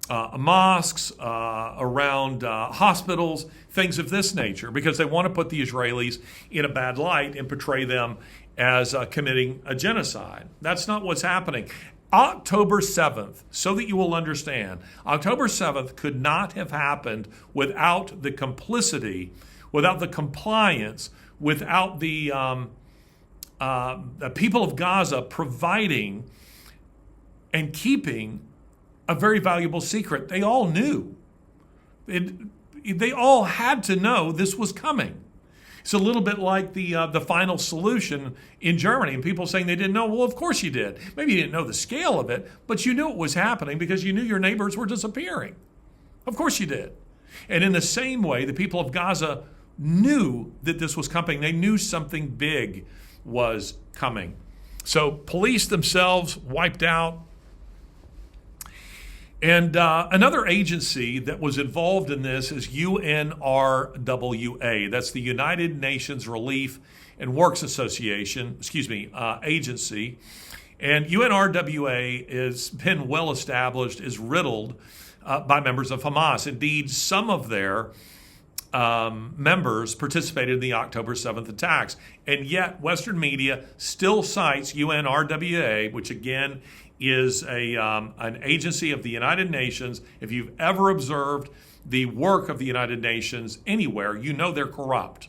mosques, around hospitals, things of this nature, because they want to put the Israelis in a bad light and portray them as committing a genocide. That's not what's happening. October 7th, so that you will understand, October 7th could not have happened without the complicity, without the compliance, without the people of Gaza providing and keeping a very valuable secret. They all knew. They all had to know this was coming. It's a little bit like the final solution in Germany, and people saying they didn't know. Well, of course you did. Maybe you didn't know the scale of it, but you knew it was happening because you knew your neighbors were disappearing. Of course you did. And in the same way, the people of Gaza knew that this was coming. They knew something big was coming. So police themselves wiped out. And another agency that was involved in this is UNRWA. That's the United Nations Relief and Works Association, agency. And UNRWA has been well established, is riddled by members of Hamas. Indeed, some of their members participated in the October 7th attacks. And yet Western media still cites UNRWA, which again is an agency of the United Nations. If you've ever observed the work of the United Nations anywhere, you know they're corrupt.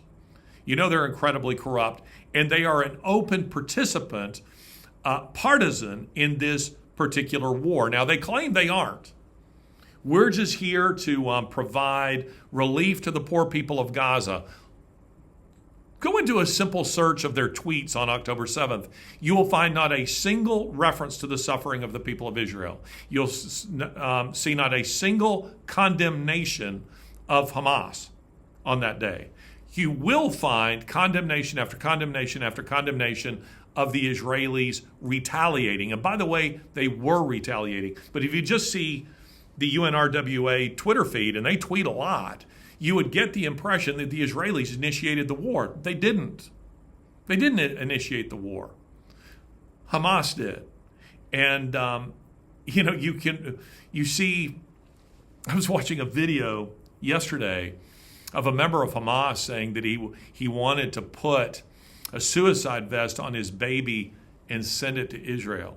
You know they're incredibly corrupt. And they are an open participant, partisan in this particular war. Now, they claim they aren't. We're just here to provide relief to the poor people of Gaza. Go into a simple search of their tweets on October 7th. You will find not a single reference to the suffering of the people of Israel. You'll see not a single condemnation of Hamas on that day. You will find condemnation after condemnation after condemnation of the Israelis retaliating. And by the way, they were retaliating. But if you just see the UNRWA Twitter feed, and they tweet a lot, you would get the impression that the Israelis initiated the war. They didn't. They didn't initiate the war. Hamas did. And, you see, I was watching a video yesterday of a member of Hamas saying that he wanted to put a suicide vest on his baby and send it to Israel.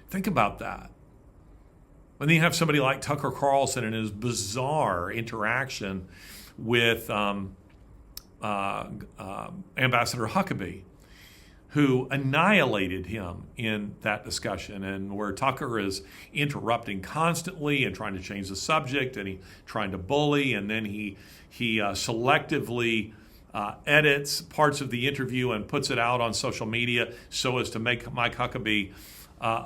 Think about that. And then you have somebody like Tucker Carlson and his bizarre interaction with Ambassador Huckabee, who annihilated him in that discussion, and where Tucker is interrupting constantly and trying to change the subject, and he trying to bully, and then he selectively edits parts of the interview and puts it out on social media so as to make Mike Huckabee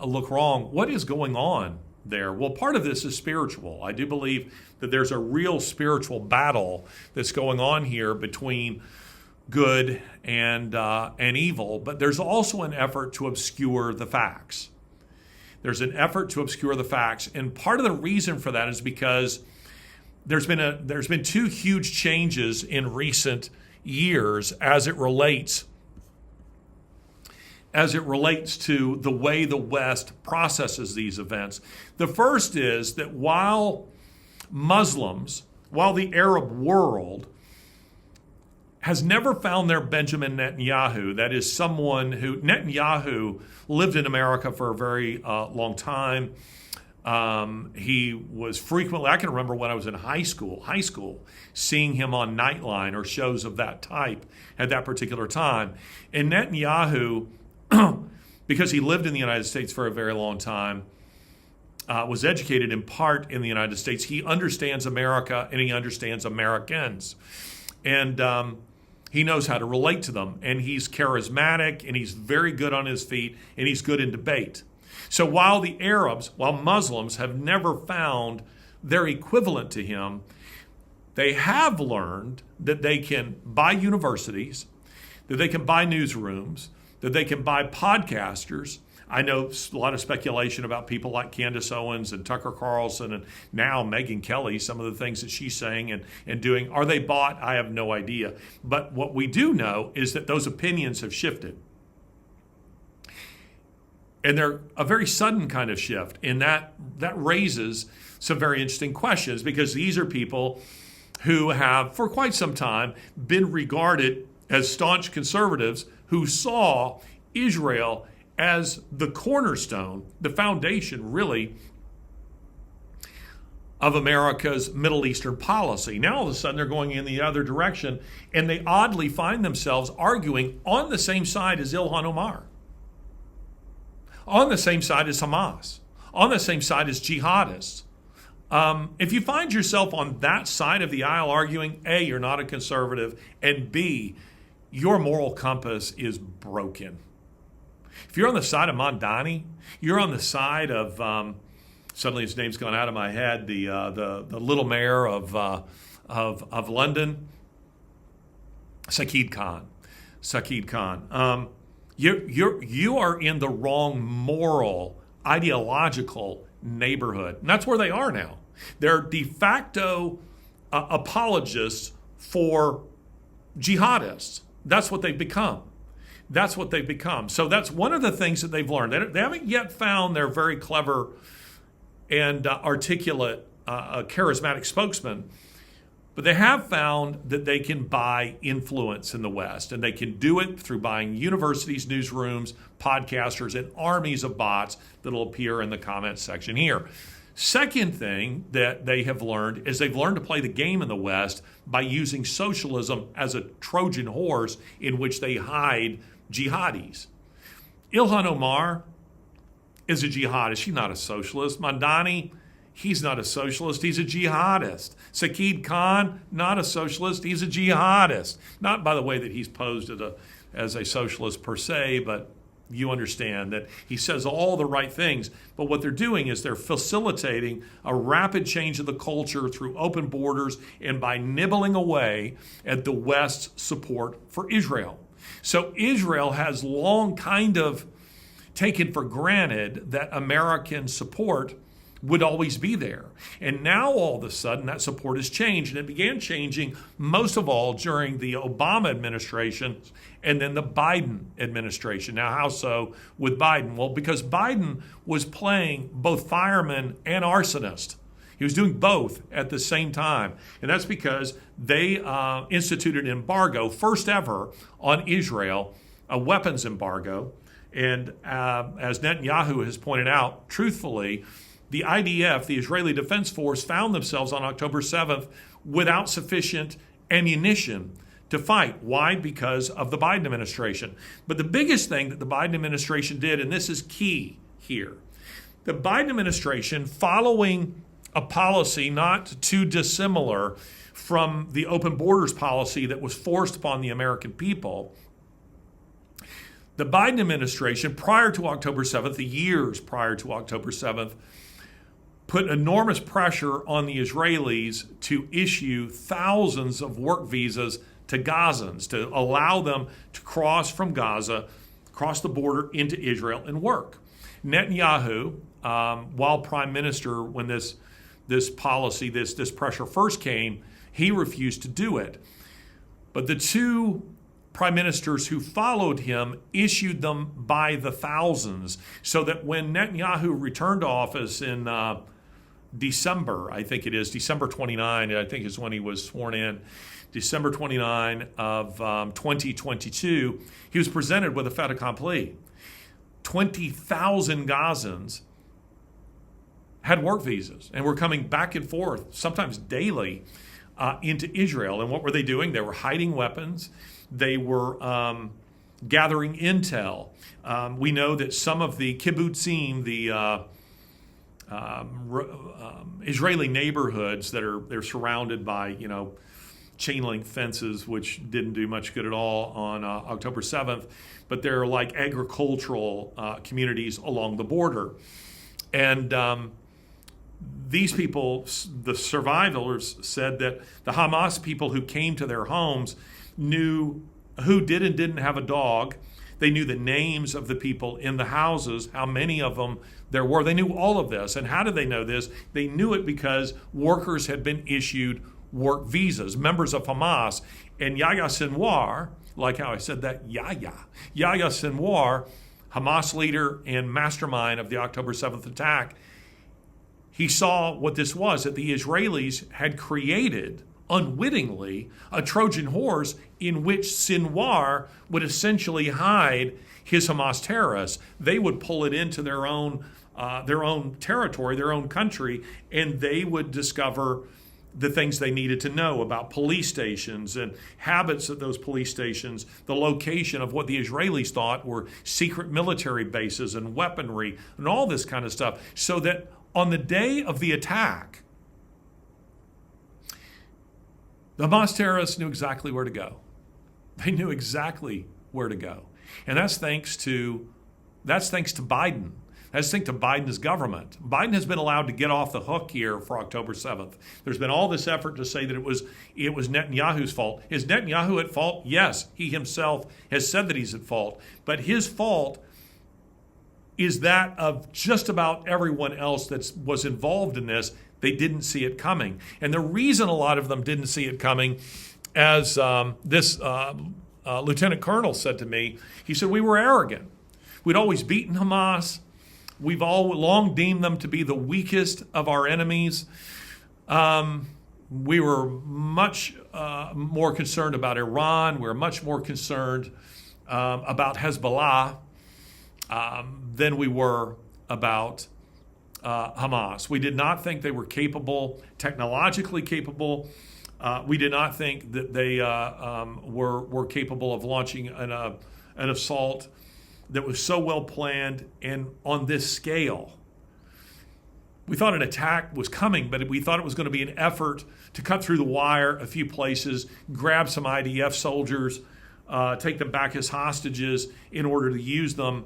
look wrong. What is going on there? Well, part of this is spiritual. I do believe that there's a real spiritual battle that's going on here between good and evil, but there's also an effort to obscure the facts. There's an effort to obscure the facts, and part of the reason for that is because there's been two huge changes in recent years as it relates to the way the West processes these events. The first is that while the Arab world has never found their Benjamin Netanyahu, that is someone who, Netanyahu lived in America for a very long time. He was frequently, I can remember when I was in high school, seeing him on Nightline or shows of that type at that particular time. And Netanyahu, because he lived in the United States for a very long time, was educated in part in the United States. He understands America and he understands Americans. And he knows how to relate to them. And he's charismatic and he's very good on his feet and he's good in debate. So while Muslims have never found their equivalent to him, they have learned that they can buy universities, that they can buy newsrooms, that they can buy podcasters. I know a lot of speculation about people like Candace Owens and Tucker Carlson and now Megyn Kelly, some of the things that she's saying and doing. Are they bought? I have no idea. But what we do know is that those opinions have shifted. And they're a very sudden kind of shift. And that raises some very interesting questions, because these are people who have, for quite some time, been regarded as staunch conservatives who saw Israel as the cornerstone, the foundation, really, of America's Middle Eastern policy. Now, all of a sudden, they're going in the other direction, and they oddly find themselves arguing on the same side as Ilhan Omar, on the same side as Hamas, on the same side as jihadists, If you find yourself on that side of the aisle arguing, A, you're not a conservative, and B, your moral compass is broken. If you're on the side of Mondani, you're on the side of, suddenly his name's gone out of my head, the little mayor of London, Saqib Khan. You are in the wrong moral, ideological neighborhood. And that's where they are now. They're de facto apologists for jihadists. That's what they've become. So that's one of the things that they've learned. They haven't yet found their very clever and articulate, charismatic spokesman, but they have found that they can buy influence in the West, and they can do it through buying universities, newsrooms, podcasters, and armies of bots that'll appear in the comments section here. Second thing that they have learned is they've learned to play the game in the West by using socialism as a Trojan horse in which they hide jihadis. Ilhan Omar is a jihadist. She's not a socialist. Mondani, he's not a socialist. He's a jihadist. Saqib Khan, not a socialist. He's a jihadist. Not by the way that he's posed as a socialist per se, but you understand that he says all the right things. But what they're doing is they're facilitating a rapid change of the culture through open borders and by nibbling away at the West's support for Israel. So Israel has long kind of taken for granted that American support would always be there. And now all of a sudden that support has changed, and it began changing most of all during the Obama administration and then the Biden administration. Now, how so with Biden? Well, because Biden was playing both fireman and arsonist. He was doing both at the same time. And that's because they instituted an embargo, first ever, on Israel, a weapons embargo. And as Netanyahu has pointed out, truthfully, the IDF, the Israeli Defense Force, found themselves on October 7th without sufficient ammunition to fight. Why? Because of the Biden administration. But the biggest thing that the Biden administration did, and this is key here, the Biden administration, following a policy not too dissimilar from the open borders policy that was forced upon the American people, the Biden administration, prior to October 7th, the years prior to October 7th, put enormous pressure on the Israelis to issue thousands of work visas to Gazans, to allow them to cross from Gaza, cross the border into Israel and work. Netanyahu, while prime minister, when this policy, this pressure first came, he refused to do it. But the two prime ministers who followed him issued them by the thousands, so that when Netanyahu returned to office in December, I think it is, December 29, I think is when he was sworn in, December 29 of 2022, he was presented with a fait accompli. 20,000 Gazans had work visas and were coming back and forth, sometimes daily, into Israel. And what were they doing? They were hiding weapons. They were gathering intel. We know that some of the kibbutzim, the Israeli neighborhoods they're surrounded by, chain link fences, which didn't do much good at all on October 7th, but they're like agricultural communities along the border. And these people, the survivors, said that the Hamas people who came to their homes knew who did and didn't have a dog. They knew the names of the people in the houses, how many of them there were. They knew all of this. And how did they know this? They knew it because workers had been issued work visas, members of Hamas. And Yahya Sinwar, like how I said that, Yahya Sinwar, Hamas leader and mastermind of the October 7th attack, he saw what this was, that the Israelis had created, unwittingly, a Trojan horse in which Sinwar would essentially hide his Hamas terrorists. They would pull it into their own territory, their own country, and they would discover the things they needed to know about police stations and habits of those police stations, the location of what the Israelis thought were secret military bases and weaponry and all this kind of stuff, so that on the day of the attack, The Hamas terrorists knew exactly where to go. They knew exactly where to go. And that's thanks to Biden. That's thanks to Biden's government. Biden has been allowed to get off the hook here for October 7th. There's been all this effort to say that it was Netanyahu's fault. Is Netanyahu at fault? Yes, he himself has said that he's at fault. But his fault is that of just about everyone else that was involved in this. They didn't see it coming. And the reason a lot of them didn't see it coming, as this lieutenant colonel said to me, he said, we were arrogant. We'd always beaten Hamas. We've all long deemed them to be the weakest of our enemies. We were much more concerned about Iran. We were much more concerned about Hezbollah than we were about Hamas. We did not think they were capable, technologically capable. We did not think that they were capable of launching an assault that was so well planned and on this scale. We thought an attack was coming, but we thought it was going to be an effort to cut through the wire a few places, grab some IDF soldiers, take them back as hostages in order to use them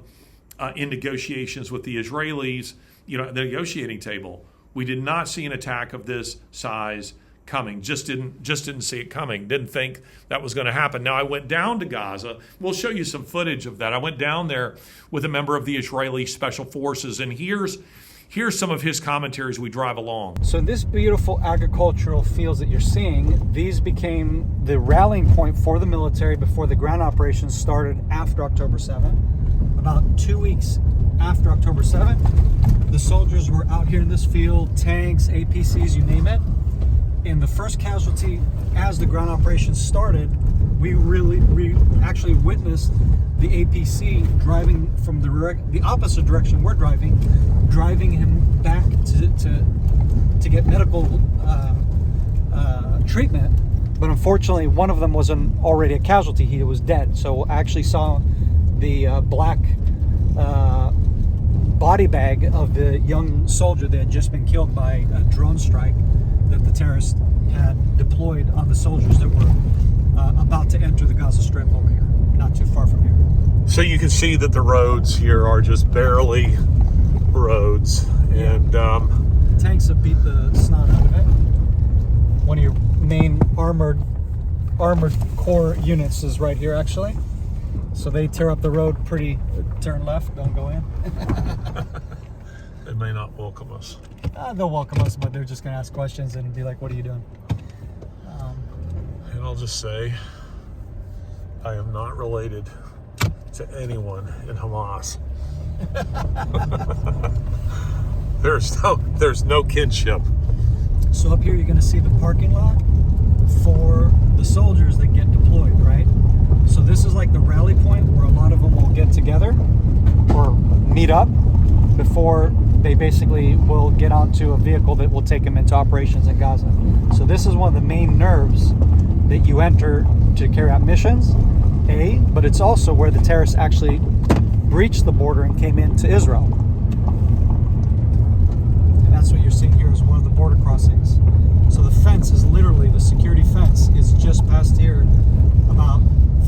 in negotiations with the Israelis, at the negotiating table. We did not see an attack of this size coming. Just didn't see it coming. Didn't think that was going to happen. Now I went down to Gaza. We'll show you some footage of that. I went down there with a member of the Israeli Special Forces, and here's some of his commentaries as we drive along. So this beautiful agricultural fields that you're seeing, these became the rallying point for the military before the ground operations started after October 7th. About 2 weeks after October 7th, the soldiers were out here in this field, tanks, APCs, you name it. And the first casualty, as the ground operations started, we actually witnessed the APC driving from the opposite direction we're driving him back to get medical treatment. But unfortunately, one of them was already a casualty. He was dead. So I actually saw the black body bag of the young soldier that had just been killed by a drone strike that the terrorists had deployed on the soldiers that were about to enter the Gaza Strip over here, not too far from here. So you can see that the roads here are just barely roads, and tanks have beat the snot out of it. One of your main armored core units is right here, actually. So they tear up the road turn left, don't go in. They may not welcome us. They'll welcome us, but they're just going to ask questions and be like, what are you doing? And I'll just say, I am not related to anyone in Hamas. There's no kinship. So up here you're going to see the parking lot for the soldiers that get deployed, right? So this is like the rally point where a lot of them will get together or meet up before they basically will get onto a vehicle that will take them into operations in Gaza. So this is one of the main nerves that you enter to carry out missions, but it's also where the terrorists actually breached the border and came into Israel. And that's what you're seeing here is one of the border crossings. So the fence is literally, the security fence is just past here, about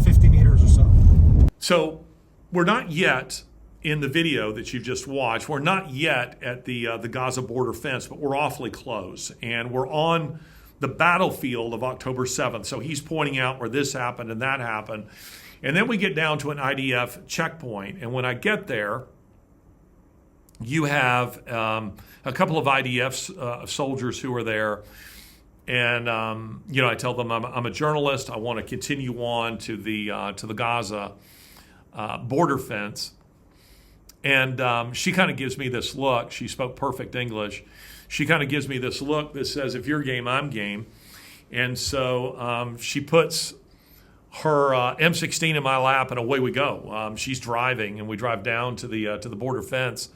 50 meters or so. So we're not yet in the video that you've just watched. We're not yet at the Gaza border fence, but we're awfully close. And we're on the battlefield of October 7th. So he's pointing out where this happened and that happened. And then we get down to an IDF checkpoint. And when I get there, you have a couple of IDF soldiers who are there. And, I tell them I'm a journalist. I want to continue on to the Gaza border fence. And she kind of gives me this look. She spoke perfect English. She kind of gives me this look that says, if you're game, I'm game. And so she puts her M16 in my lap, and away we go. She's driving, and we drive down to the border fence,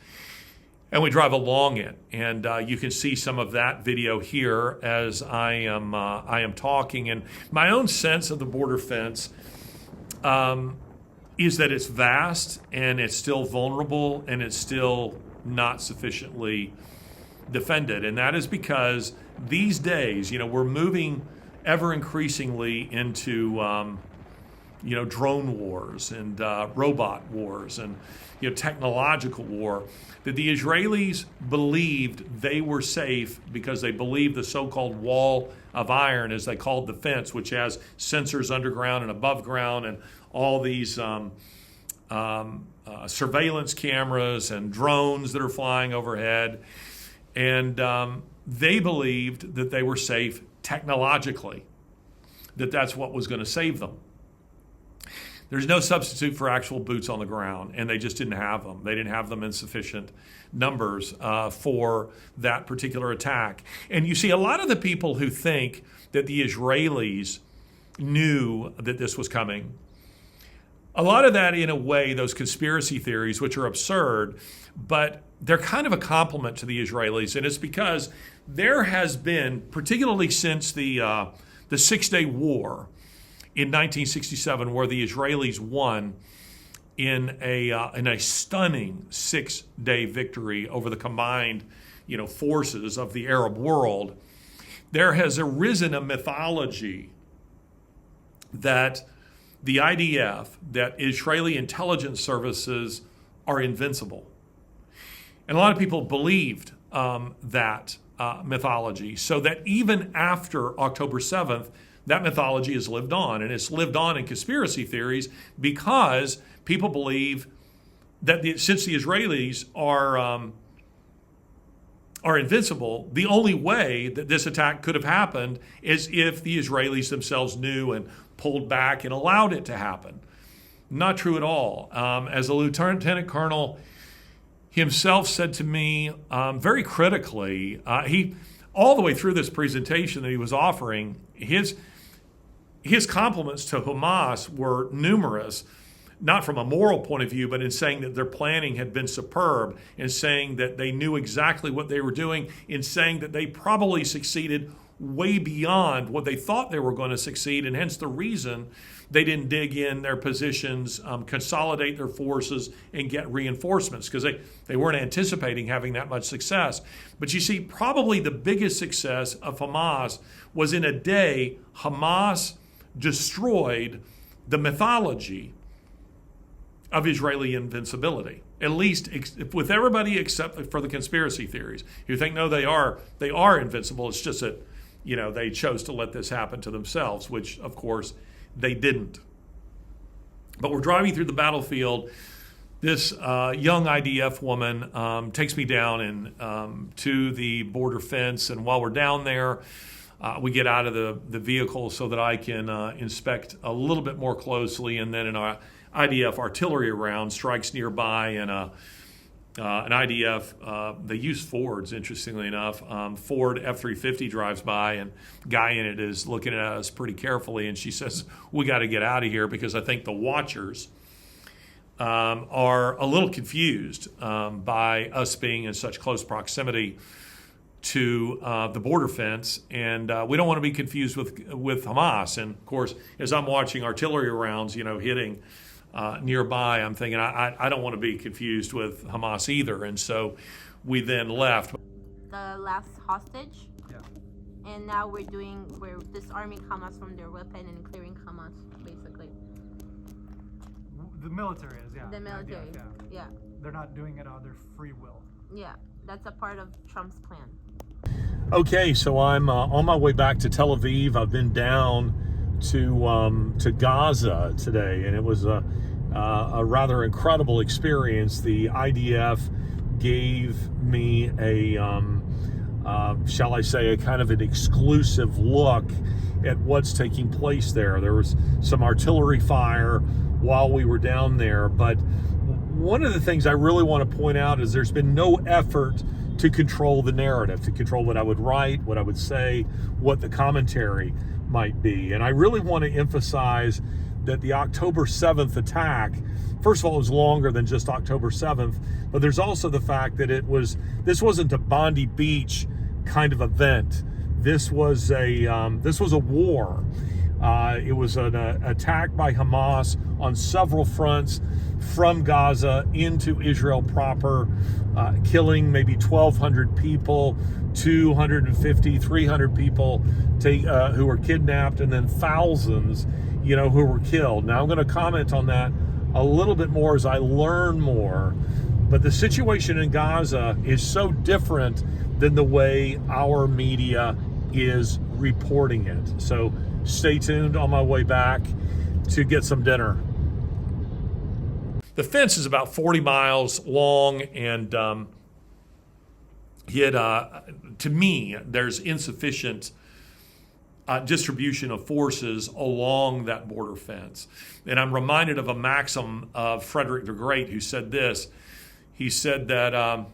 and we drive along it. And you can see some of that video here as I am talking. And my own sense of the border fence is that it's vast, and it's still vulnerable, and it's still not sufficiently defended. And that is because these days, we're moving ever increasingly into drone wars and robot wars and technological war, that the Israelis believed they were safe because they believed the so-called wall of iron, as they called the fence, which has sensors underground and above ground and all these surveillance cameras and drones that are flying overhead. And they believed that they were safe technologically, that that's what was going to save them. There's no substitute for actual boots on the ground, and they just didn't have them. They didn't have them in sufficient numbers for that particular attack. And you see, a lot of the people who think that the Israelis knew that this was coming, a lot of that, in a way, those conspiracy theories, which are absurd, but they're kind of a compliment to the Israelis, and it's because there has been, particularly since the Six-Day War in 1967, where the Israelis won in a stunning 6-day victory over the combined, forces of the Arab world, there has arisen a mythology that the IDF, that Israeli intelligence services are invincible. And a lot of people believed that mythology, so that even after October 7th, that mythology has lived on, and it's lived on in conspiracy theories because people believe that since the Israelis are invincible, the only way that this attack could have happened is if the Israelis themselves knew and pulled back and allowed it to happen. Not true at all. As a lieutenant colonel himself said to me very critically, he all the way through this presentation that he was offering, his compliments to Hamas were numerous, not from a moral point of view, but in saying that their planning had been superb, in saying that they knew exactly what they were doing, in saying that they probably succeeded way beyond what they thought they were going to succeed, and hence the reason they didn't dig in their positions, consolidate their forces, and get reinforcements, because they weren't anticipating having that much success. But you see, probably the biggest success of Hamas was in a day Hamas destroyed the mythology of Israeli invincibility, at least with everybody except for the conspiracy theories who think, no, they are invincible. It's just that, they chose to let this happen to themselves, which, of course, they didn't. But we're driving through the battlefield. This young IDF woman takes me down to the border fence, and while we're down there, we get out of the vehicle so that I can inspect a little bit more closely, and then an IDF artillery round strikes nearby, and an IDF, they use Fords, interestingly enough. Ford F-350 drives by, and the guy in it is looking at us pretty carefully, and she says, we got to get out of here, because I think the watchers are a little confused by us being in such close proximity to the border fence, and we don't want to be confused with Hamas. And of course, as I'm watching artillery rounds, hitting nearby, I'm thinking I don't want to be confused with Hamas either. And so we then left. The last hostage. Yeah. And now we're disarming Hamas from their weapon and clearing Hamas, basically. The military is, yeah. The military, yeah. They're not doing it on their free will. Yeah, that's a part of Trump's plan. Okay, so I'm on my way back to Tel Aviv. I've been down to Gaza today, and it was a rather incredible experience. The IDF gave me shall I say, a kind of an exclusive look at what's taking place there. There was some artillery fire while we were down there, but one of the things I really want to point out is there's been no effort to control the narrative, to control what I would write, what I would say, what the commentary might be. And I really want to emphasize that the October 7th attack, first of all, it was longer than just October 7th, but there's also the fact that this wasn't a Bondi Beach kind of event. This was a war. It was an attack by Hamas on several fronts from Gaza into Israel proper, killing maybe 1,200 people, 250, 300 people who were kidnapped, and then thousands, who were killed. Now I'm going to comment on that a little bit more as I learn more. But the situation in Gaza is so different than the way our media is reporting it. So stay tuned on my way back to get some dinner. The fence is about 40 miles long, and to me, there's insufficient distribution of forces along that border fence. And I'm reminded of a maxim of Frederick the Great, who said this. He said that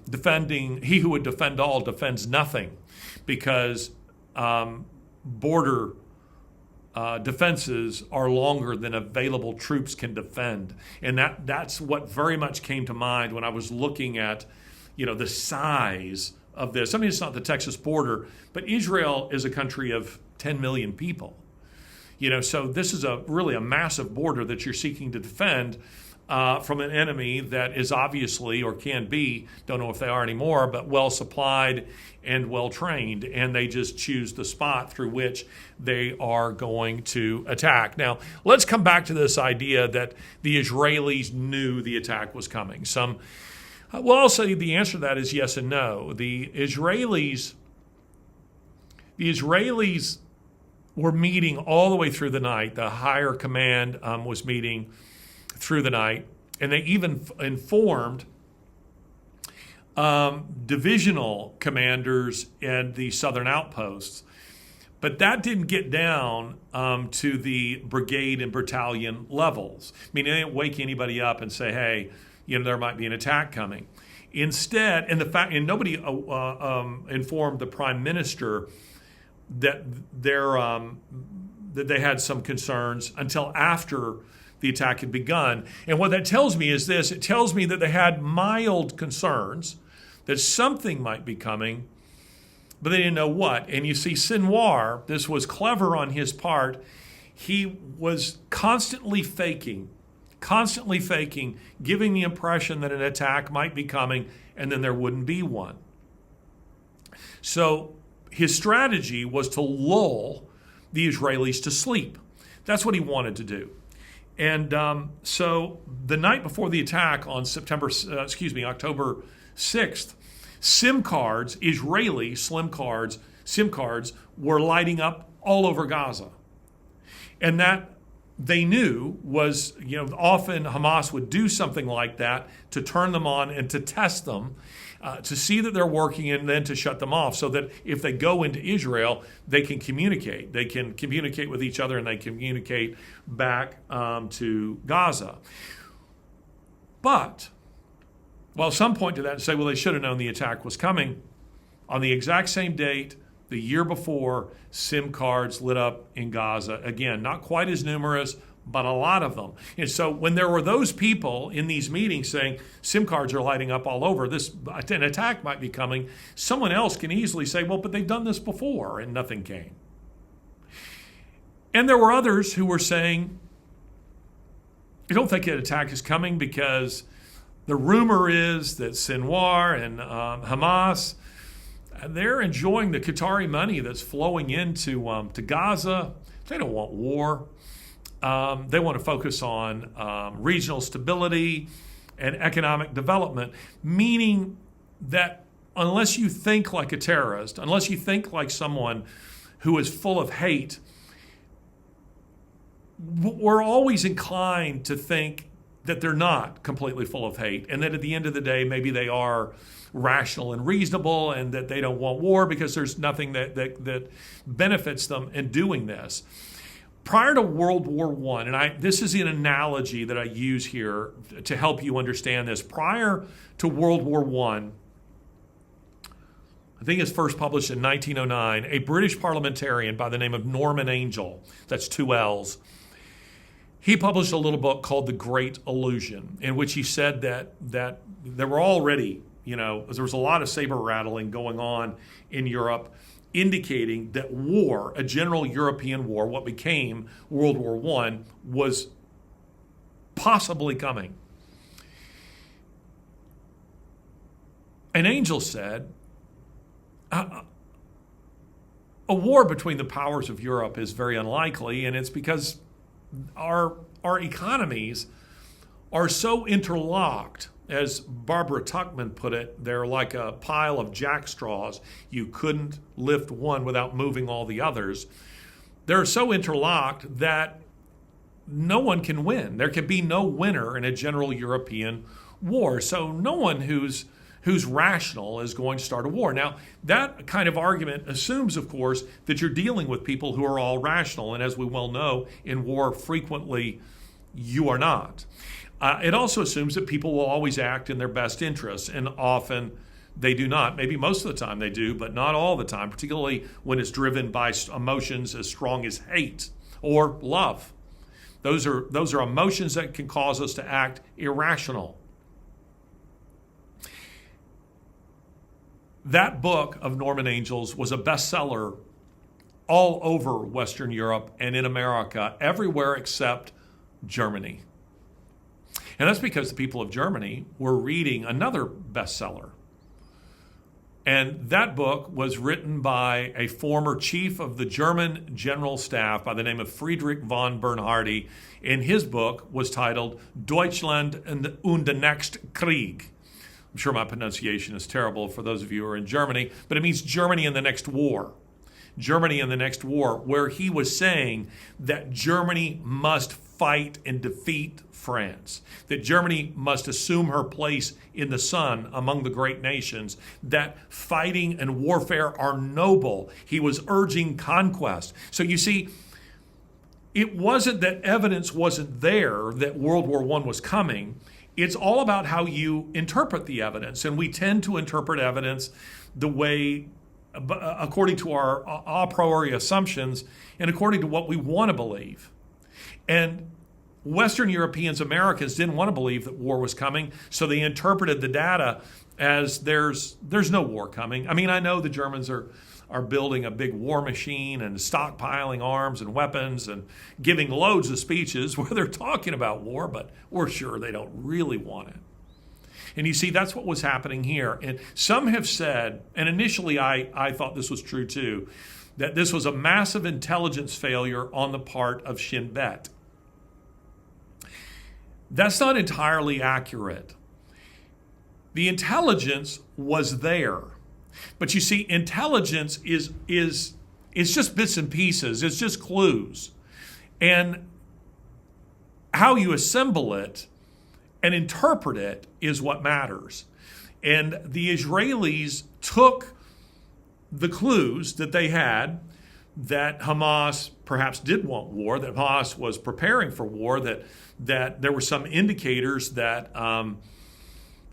he who would defend all defends nothing, because border defenses are longer than available troops can defend. And that's what very much came to mind when I was looking at, the size of this. I mean, it's not the Texas border, but Israel is a country of 10 million people. So this is really a massive border that you're seeking to defend from an enemy that is obviously, or can be, don't know if they are anymore, but well supplied and well trained, and they just choose the spot through which they are going to attack. Now, let's come back to this idea that the Israelis knew the attack was coming. I'll say the answer to that is yes and no. The Israelis were meeting all the way through the night. The higher command was meeting through the night, and they even informed divisional commanders and the southern outposts. But that didn't get down to the brigade and battalion levels. I mean, they didn't wake anybody up and say, hey, there might be an attack coming. Instead, and nobody informed the prime minister that they had some concerns until after the attack had begun. And what that tells me is this. It tells me that they had mild concerns that something might be coming, but they didn't know what. And you see, Sinwar, this was clever on his part. He was constantly faking, giving the impression that an attack might be coming, and then there wouldn't be one. So his strategy was to lull the Israelis to sleep. That's what he wanted to do. And so the night before the attack on October 6th, SIM cards, Israeli SIM cards, were lighting up all over Gaza. And that they knew was, often Hamas would do something like that to turn them on and to test them, to see that they're working, and then to shut them off, so that if they go into Israel, they can communicate. They can communicate with each other, and they communicate back to Gaza. But, some point to that and say, well, they should have known the attack was coming. On the exact same date, the year before, SIM cards lit up in Gaza. Again, not quite as numerous, but a lot of them. And so when there were those people in these meetings saying SIM cards are lighting up all over, an attack might be coming, someone else can easily say, well, but they've done this before, and nothing came. And there were others who were saying, I don't think an attack is coming because the rumor is that Sinwar and Hamas, they're enjoying the Qatari money that's flowing into to Gaza. They don't want war. They want to focus on regional stability and economic development, meaning that unless you think like a terrorist, unless you think like someone who is full of hate, we're always inclined to think that they're not completely full of hate, and that at the end of the day, maybe they are rational and reasonable, and that they don't want war because there's nothing that benefits them in doing this. Prior to World War I, and this is an analogy that I use here to help you understand this. Prior to World War I think it's first published in 1909, a British parliamentarian by the name of Norman Angell, that's 2 L's, he published a little book called The Great Illusion, in which he said that there were already, there was a lot of saber rattling going on in Europe, indicating that war, a general European war, what became World War I, was possibly coming. An angel said, a war between the powers of Europe is very unlikely, and it's because our economies are so interlocked. As Barbara Tuchman put it, they're like a pile of jack straws. You couldn't lift one without moving all the others. They're so interlocked that no one can win. There can be no winner in a general European war. So no one who's rational is going to start a war. Now, that kind of argument assumes, of course, that you're dealing with people who are all rational. And as we well know, in war, frequently you are not. It also assumes that people will always act in their best interests, and often they do not. Maybe most of the time they do, but not all the time, particularly when it's driven by emotions as strong as hate or love. Those are emotions that can cause us to act irrational. That book of Norman Angels was a bestseller all over Western Europe and in America, everywhere except Germany. And that's because the people of Germany were reading another bestseller. And that book was written by a former chief of the German General Staff by the name of Friedrich von Bernhardi. And his book was titled Deutschland und der nächste Krieg. I'm sure my pronunciation is terrible for those of you who are in Germany, but it means Germany in the next war. Germany in the next war, where he was saying that Germany must fight and defeat France, that Germany must assume her place in the sun among the great nations, that fighting and warfare are noble. He was urging conquest. So you see, it wasn't that evidence wasn't there that World War I was coming. It's all about how you interpret the evidence. And we tend to interpret evidence the way, according to our a priori assumptions and according to what we want to believe. And Western Europeans, Americans didn't want to believe that war was coming, so they interpreted the data as there's no war coming. I mean, I know the Germans are building a big war machine and stockpiling arms and weapons and giving loads of speeches where they're talking about war, but we're sure they don't really want it. And you see, that's what was happening here. And some have said, and initially I thought this was true too, that this was a massive intelligence failure on the part of Shin Bet. That's not entirely accurate. The intelligence was there. But you see, intelligence is just bits and pieces. It's just clues. And how you assemble it and interpret it is what matters. And the Israelis took the clues that they had, that Hamas perhaps did want war, that Hamas was preparing for war, that there were some indicators that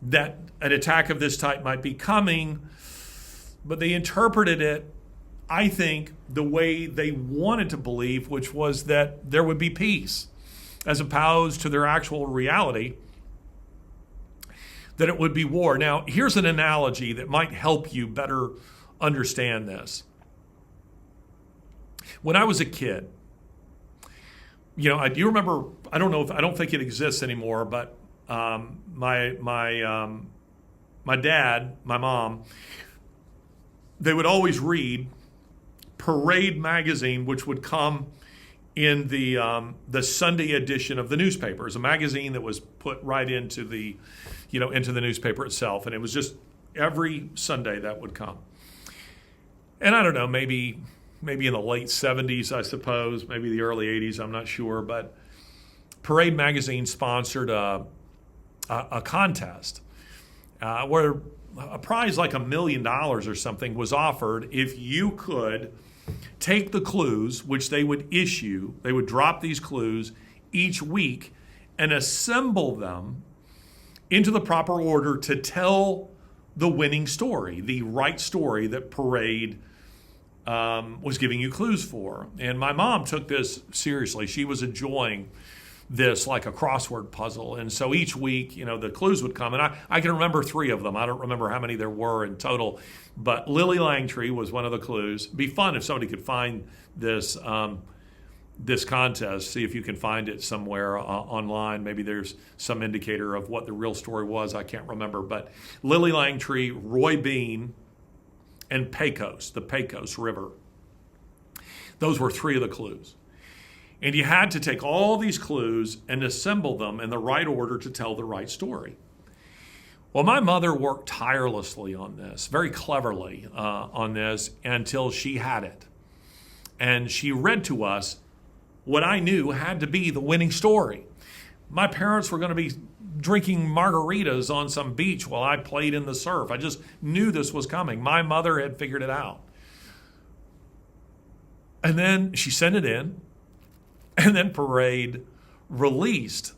that an attack of this type might be coming, but they interpreted it, I think, the way they wanted to believe, which was that there would be peace, as opposed to their actual reality, that it would be war. Now, here's an analogy that might help you better understand this. When I was a kid, do you remember, I don't think it exists anymore, but my dad, my mom, they would always read Parade magazine, which would come in the Sunday edition of the newspaper. It was a magazine that was put right into the newspaper itself, and it was just every Sunday that would come. And I don't know, maybe in the late 70s, I suppose, maybe the early 80s, I'm not sure, but Parade magazine sponsored a contest where a prize like $1 million or something was offered if you could take the clues, which they would issue, they would drop these clues each week and assemble them into the proper order to tell the winning story, the right story that Parade was giving you clues for. And my mom took this seriously. She was enjoying this like a crossword puzzle. And so each week, the clues would come, and I can remember 3 of them. I don't remember how many there were in total, but Lily Langtree was one of the clues. It'd be fun if somebody could find this this contest, see if you can find it somewhere online. Maybe there's some indicator of what the real story was. I can't remember, but Lily Langtree, Roy Bean, and Pecos, the Pecos River. Those were 3 of the clues. And you had to take all these clues and assemble them in the right order to tell the right story. Well, my mother worked tirelessly on this, very cleverly on this, until she had it. And she read to us what I knew had to be the winning story. My parents were going to be drinking margaritas on some beach while I played in the surf. I just knew this was coming. My mother had figured it out. And then she sent it in, and then Parade released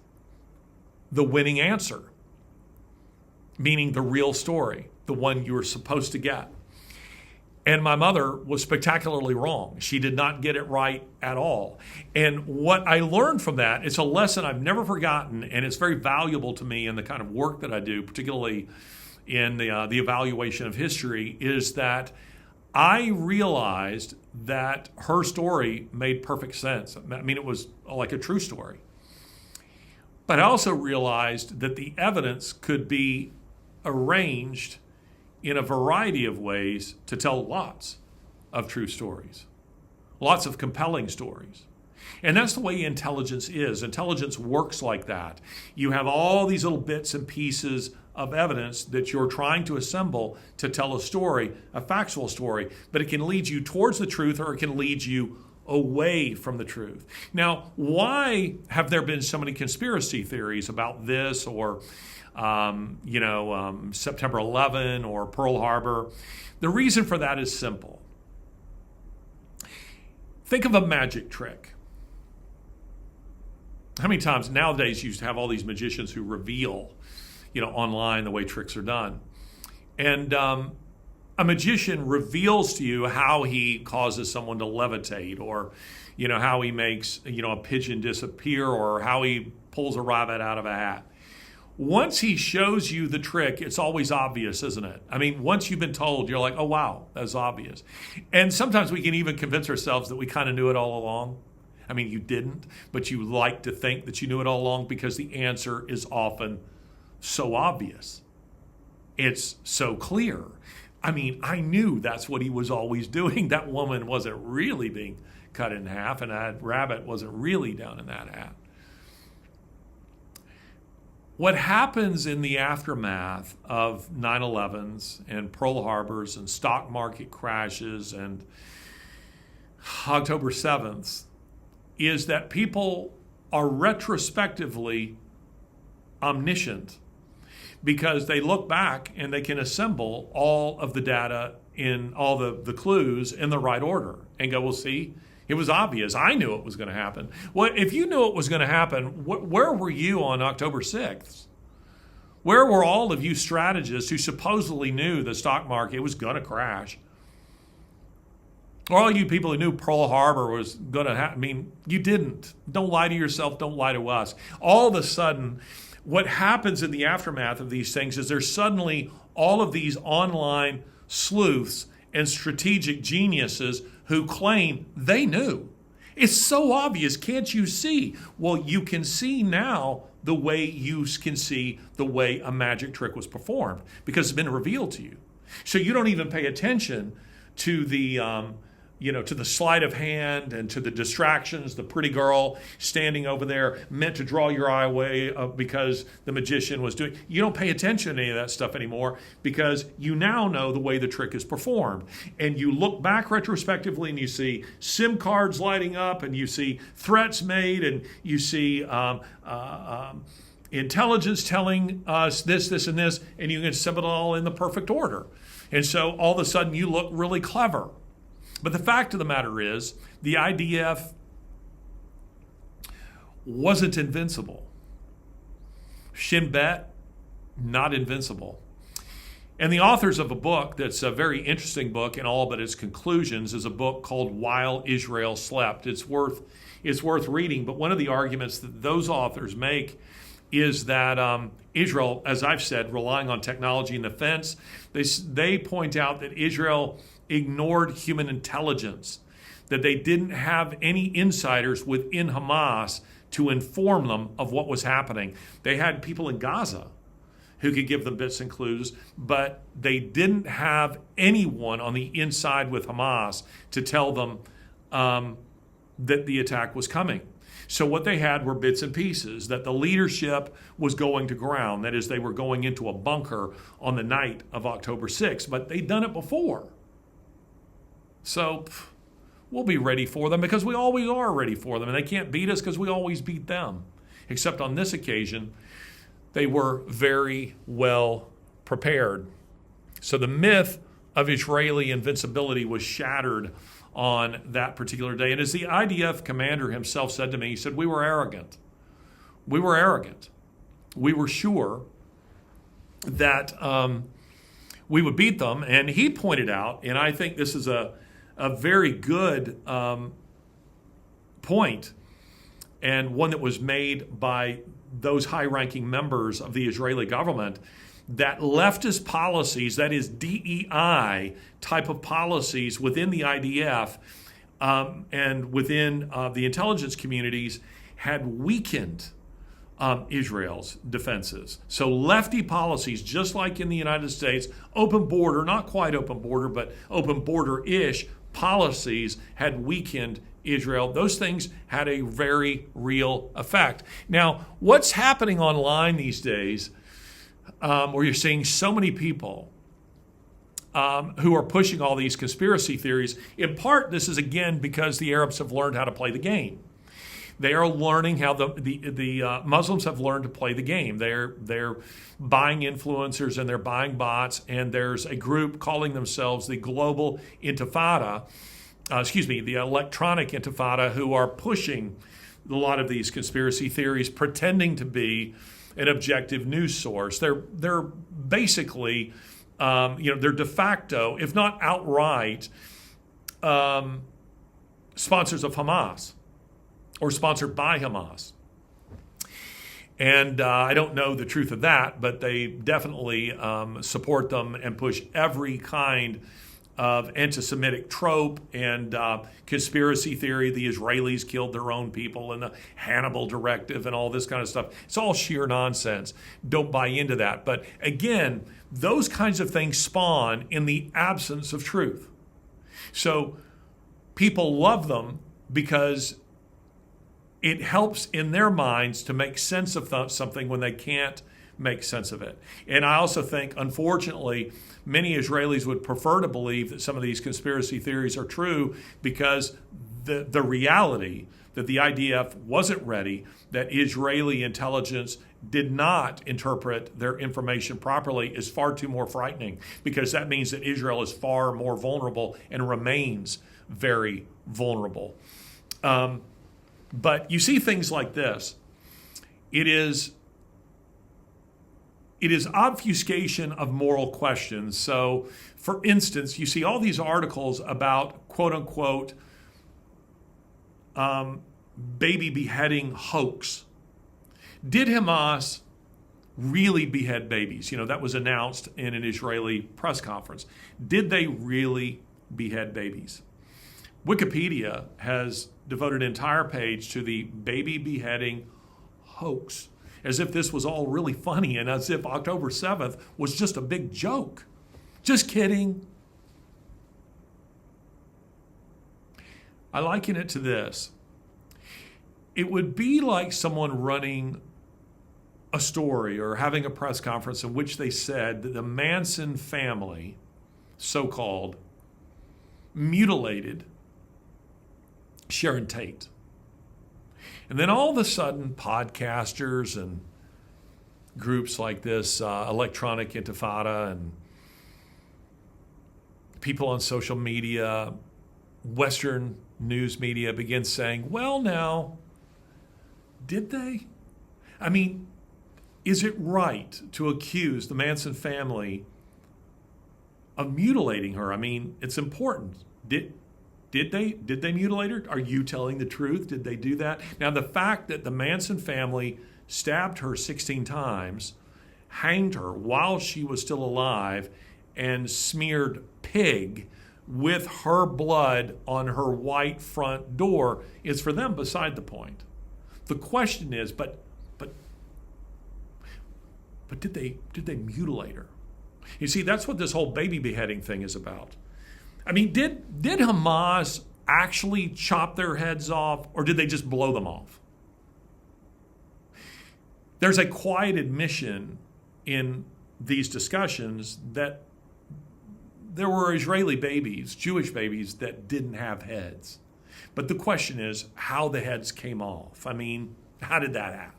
the winning answer, meaning the real story, the one you were supposed to get. And my mother was spectacularly wrong. She did not get it right at all. And what I learned from that, it's a lesson I've never forgotten, and it's very valuable to me in the kind of work that I do, particularly in the evaluation of history, is that I realized that her story made perfect sense. I mean, it was like a true story. But I also realized that the evidence could be arranged in a variety of ways to tell lots of true stories, lots of compelling stories. And that's the way intelligence is. Intelligence works like that. You have all these little bits and pieces of evidence that you're trying to assemble to tell a story, a factual story, but it can lead you towards the truth or it can lead you away from the truth. Now, why have there been so many conspiracy theories about this or September 11 or Pearl Harbor? The reason for that is simple. Think of a magic trick. How many times nowadays you used to have all these magicians who reveal, online the way tricks are done. And a magician reveals to you how he causes someone to levitate, or, how he makes, a pigeon disappear, or how he pulls a rabbit out of a hat. Once he shows you the trick, it's always obvious, isn't it? I mean, once you've been told, you're like, oh, wow, that's obvious. And sometimes we can even convince ourselves that we kind of knew it all along. I mean, you didn't, but you like to think that you knew it all along because the answer is often so obvious. It's so clear. I mean, I knew that's what he was always doing. That woman wasn't really being cut in half, and that rabbit wasn't really down in that hat. What happens in the aftermath of 9/11s and Pearl Harbors and stock market crashes and October 7th is that people are retrospectively omniscient, because they look back and they can assemble all of the data in all the clues in the right order and go, well, see, it was obvious. I knew it was going to happen. Well, if you knew it was going to happen, where were you on October 6th? Where were all of you strategists who supposedly knew the stock market was going to crash? Or all you people who knew Pearl Harbor was going to happen? I mean, you didn't. Don't lie to yourself. Don't lie to us. All of a sudden, what happens in the aftermath of these things is there's suddenly all of these online sleuths and strategic geniuses who claim they knew. It's so obvious, can't you see? Well, you can see now the way you can see the way a magic trick was performed, because it's been revealed to you. So you don't even pay attention to the to the sleight of hand and to the distractions, the pretty girl standing over there meant to draw your eye away because the magician was doing. You don't pay attention to any of that stuff anymore, because you now know the way the trick is performed. And you look back retrospectively and you see SIM cards lighting up, and you see threats made, and you see intelligence telling us this, and this, and you can assemble it all in the perfect order. And so all of a sudden you look really clever. But the fact of the matter is, the IDF wasn't invincible. Shin Bet, not invincible. And the authors of a book that's a very interesting book in all but its conclusions is a book called While Israel Slept. It's worth reading, but one of the arguments that those authors make is that Israel, as I've said, relying on technology and defense, they point out that Israel ignored human intelligence, that they didn't have any insiders within Hamas to inform them of what was happening. They had people in Gaza who could give them bits and clues, but they didn't have anyone on the inside with Hamas to tell them that the attack was coming. So what they had were bits and pieces, that the leadership was going to ground. That is, they were going into a bunker on the night of October 6th, but they'd done it before. So we'll be ready for them because we always are ready for them, and they can't beat us because we always beat them. Except on this occasion, they were very well prepared. So the myth of Israeli invincibility was shattered on that particular day. And as the IDF commander himself said to me, he said, we were arrogant. We were arrogant. We were sure that we would beat them. And he pointed out, and I think this is a very good point, and one that was made by those high-ranking members of the Israeli government, that leftist policies, that is DEI type of policies within the IDF and within the intelligence communities had weakened Israel's defenses. So lefty policies, just like in the United States, open border, not quite open border, but open border-ish policies had weakened Israel. Those things had a very real effect. Now, what's happening online these days, where you're seeing so many people who are pushing all these conspiracy theories, in part, this is again because the Arabs have learned how to play the game. They are learning how the Muslims have learned to play the game. They're buying influencers and they're buying bots, and there's a group calling themselves the Global Intifada, the Electronic Intifada, who are pushing a lot of these conspiracy theories, pretending to be an objective news source. They're basically, they're de facto, if not outright, sponsors of Hamas or sponsored by Hamas. And I don't know the truth of that, but they definitely support them and push every kind of anti-Semitic trope and conspiracy theory. The Israelis killed their own people and the Hannibal directive and all this kind of stuff. It's all sheer nonsense. Don't buy into that. But again, those kinds of things spawn in the absence of truth. So people love them because it helps in their minds to make sense of something when they can't make sense of it. And I also think, unfortunately, many Israelis would prefer to believe that some of these conspiracy theories are true because the reality that the IDF wasn't ready, that Israeli intelligence did not interpret their information properly, is far too more frightening, because that means that Israel is far more vulnerable and remains very vulnerable. But you see things like this. It is obfuscation of moral questions. So, for instance, you see all these articles about quote-unquote baby beheading hoax. Did Hamas really behead babies? That was announced in an Israeli press conference. Did they really behead babies? Wikipedia has devoted an entire page to the baby beheading hoax, as if this was all really funny and as if October 7th was just a big joke. Just kidding. I liken it to this. It would be like someone running a story or having a press conference in which they said that the Manson family, so-called, mutilated Sharon Tate. And then all of a sudden, podcasters and groups like this, Electronic Intifada, and people on social media, Western news media begin saying, well, now, did they? I mean, is it right to accuse the Manson family of mutilating her. I mean, it's important. Did they mutilate her? Are you telling the truth? Did they do that? Now, the fact that the Manson family stabbed her 16 times, hanged her while she was still alive, and smeared pig with her blood on her white front door is for them beside the point. The question is, but did they mutilate her? You see, that's what this whole baby beheading thing is about. I mean, did Hamas actually chop their heads off, or did they just blow them off? There's a quiet admission in these discussions that there were Israeli babies, Jewish babies, that didn't have heads. But the question is how the heads came off. I mean, how did that happen?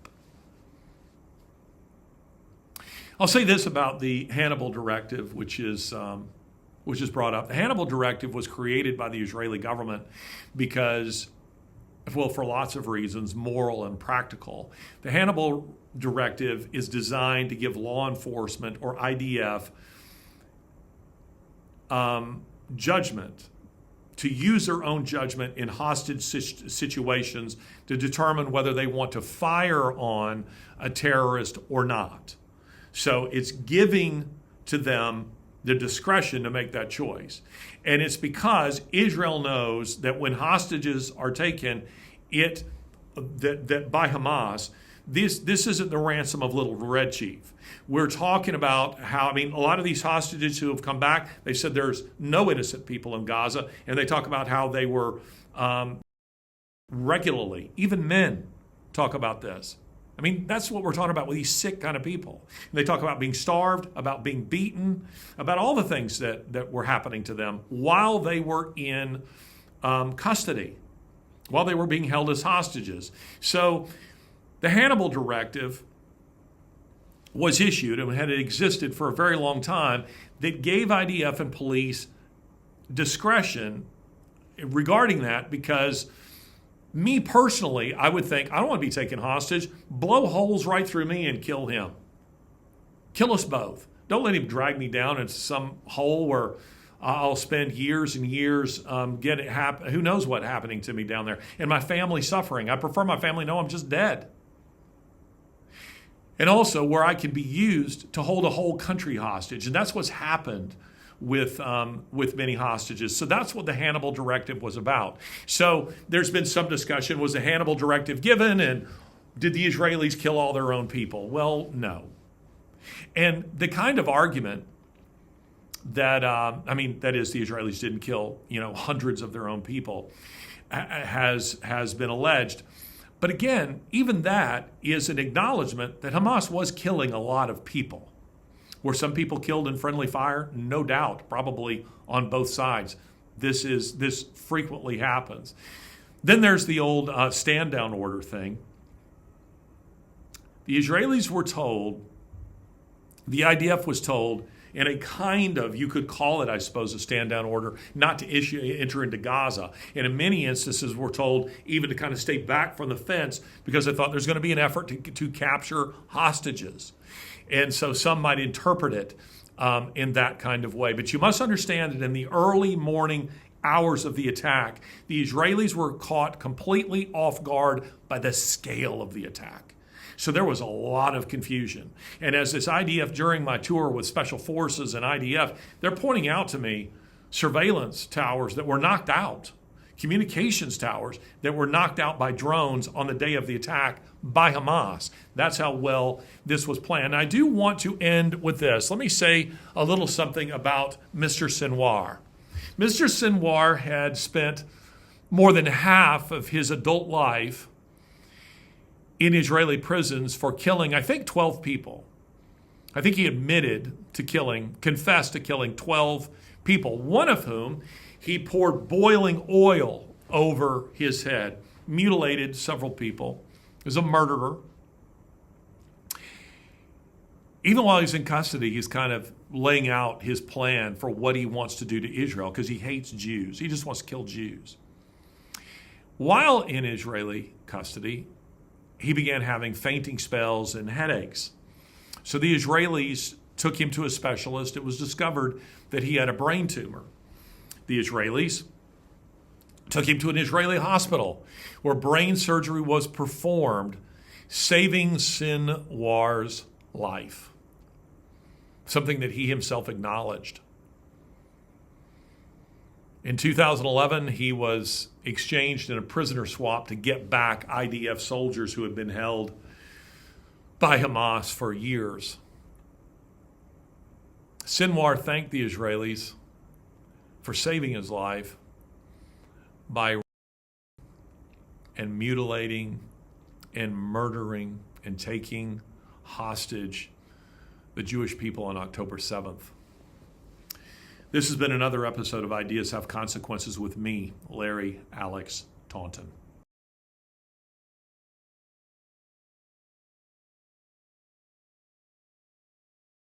I'll say this about the Hannibal Directive, which is brought up. The Hannibal Directive was created by the Israeli government because, well, for lots of reasons, moral and practical. The Hannibal Directive is designed to give law enforcement, or IDF, judgment, to use their own judgment in hostage situations to determine whether they want to fire on a terrorist or not. So it's giving to them the discretion to make that choice. And it's because Israel knows that when hostages are taken, that by Hamas, this isn't the ransom of little red chief. We're talking about how, I mean, a lot of these hostages who have come back, they said there's no innocent people in Gaza, and they talk about how they were regularly, even men talk about this. I mean, that's what we're talking about with these sick kind of people. And they talk about being starved, about being beaten, about all the things that were happening to them while they were in custody, while they were being held as hostages. So the Hannibal Directive was issued and had existed for a very long time that gave IDF and police discretion regarding that, because me personally, I would think, I don't want to be taken hostage. Blow holes right through me and kill him. Kill us both. Don't let him drag me down into some hole where I'll spend years and years who knows what happening to me down there. And my family suffering. I prefer my family know I'm just dead. And also where I can be used to hold a whole country hostage. And that's what's happened with many hostages. So that's what the Hannibal Directive was about. So there's been some discussion, was the Hannibal Directive given, and did the Israelis kill all their own people? Well, no. And the kind of argument that, that is, the Israelis didn't kill, hundreds of their own people, has been alleged. But again, even that is an acknowledgement that Hamas was killing a lot of people. Were some people killed in friendly fire? No doubt, probably on both sides. This frequently happens. Then there's the old stand down order thing. The Israelis were told, the IDF was told, in a kind of, you could call it, I suppose, a stand down order, not to enter into Gaza. And in many instances, we're told even to kind of stay back from the fence because they thought there's going to be an effort to capture hostages. And so some might interpret it in that kind of way. But you must understand that in the early morning hours of the attack, the Israelis were caught completely off guard by the scale of the attack. So there was a lot of confusion. And as this IDF, during my tour with Special Forces and IDF, they're pointing out to me surveillance towers that were knocked out, communications towers that were knocked out by drones on the day of the attack by Hamas. That's how well this was planned. I do want to end with this. Let me say a little something about Mr. Sinwar. Mr. Sinwar had spent more than half of his adult life in Israeli prisons for killing, I think, 12 people. I think he confessed to killing 12 people, one of whom he poured boiling oil over his head, mutilated several people. He was a murderer. Even while he's in custody, he's kind of laying out his plan for what he wants to do to Israel because he hates Jews. He just wants to kill Jews. While in Israeli custody, he began having fainting spells and headaches. So the Israelis took him to a specialist. It was discovered that he had a brain tumor. The Israelis took him to an Israeli hospital where brain surgery was performed, saving Sinwar's life, something that he himself acknowledged. In 2011, he was exchanged in a prisoner swap to get back IDF soldiers who had been held by Hamas for years. Sinwar thanked the Israelis for saving his life by and mutilating and murdering and taking hostage the Jewish people on October 7th. This has been another episode of Ideas Have Consequences with me, Larry Alex Taunton.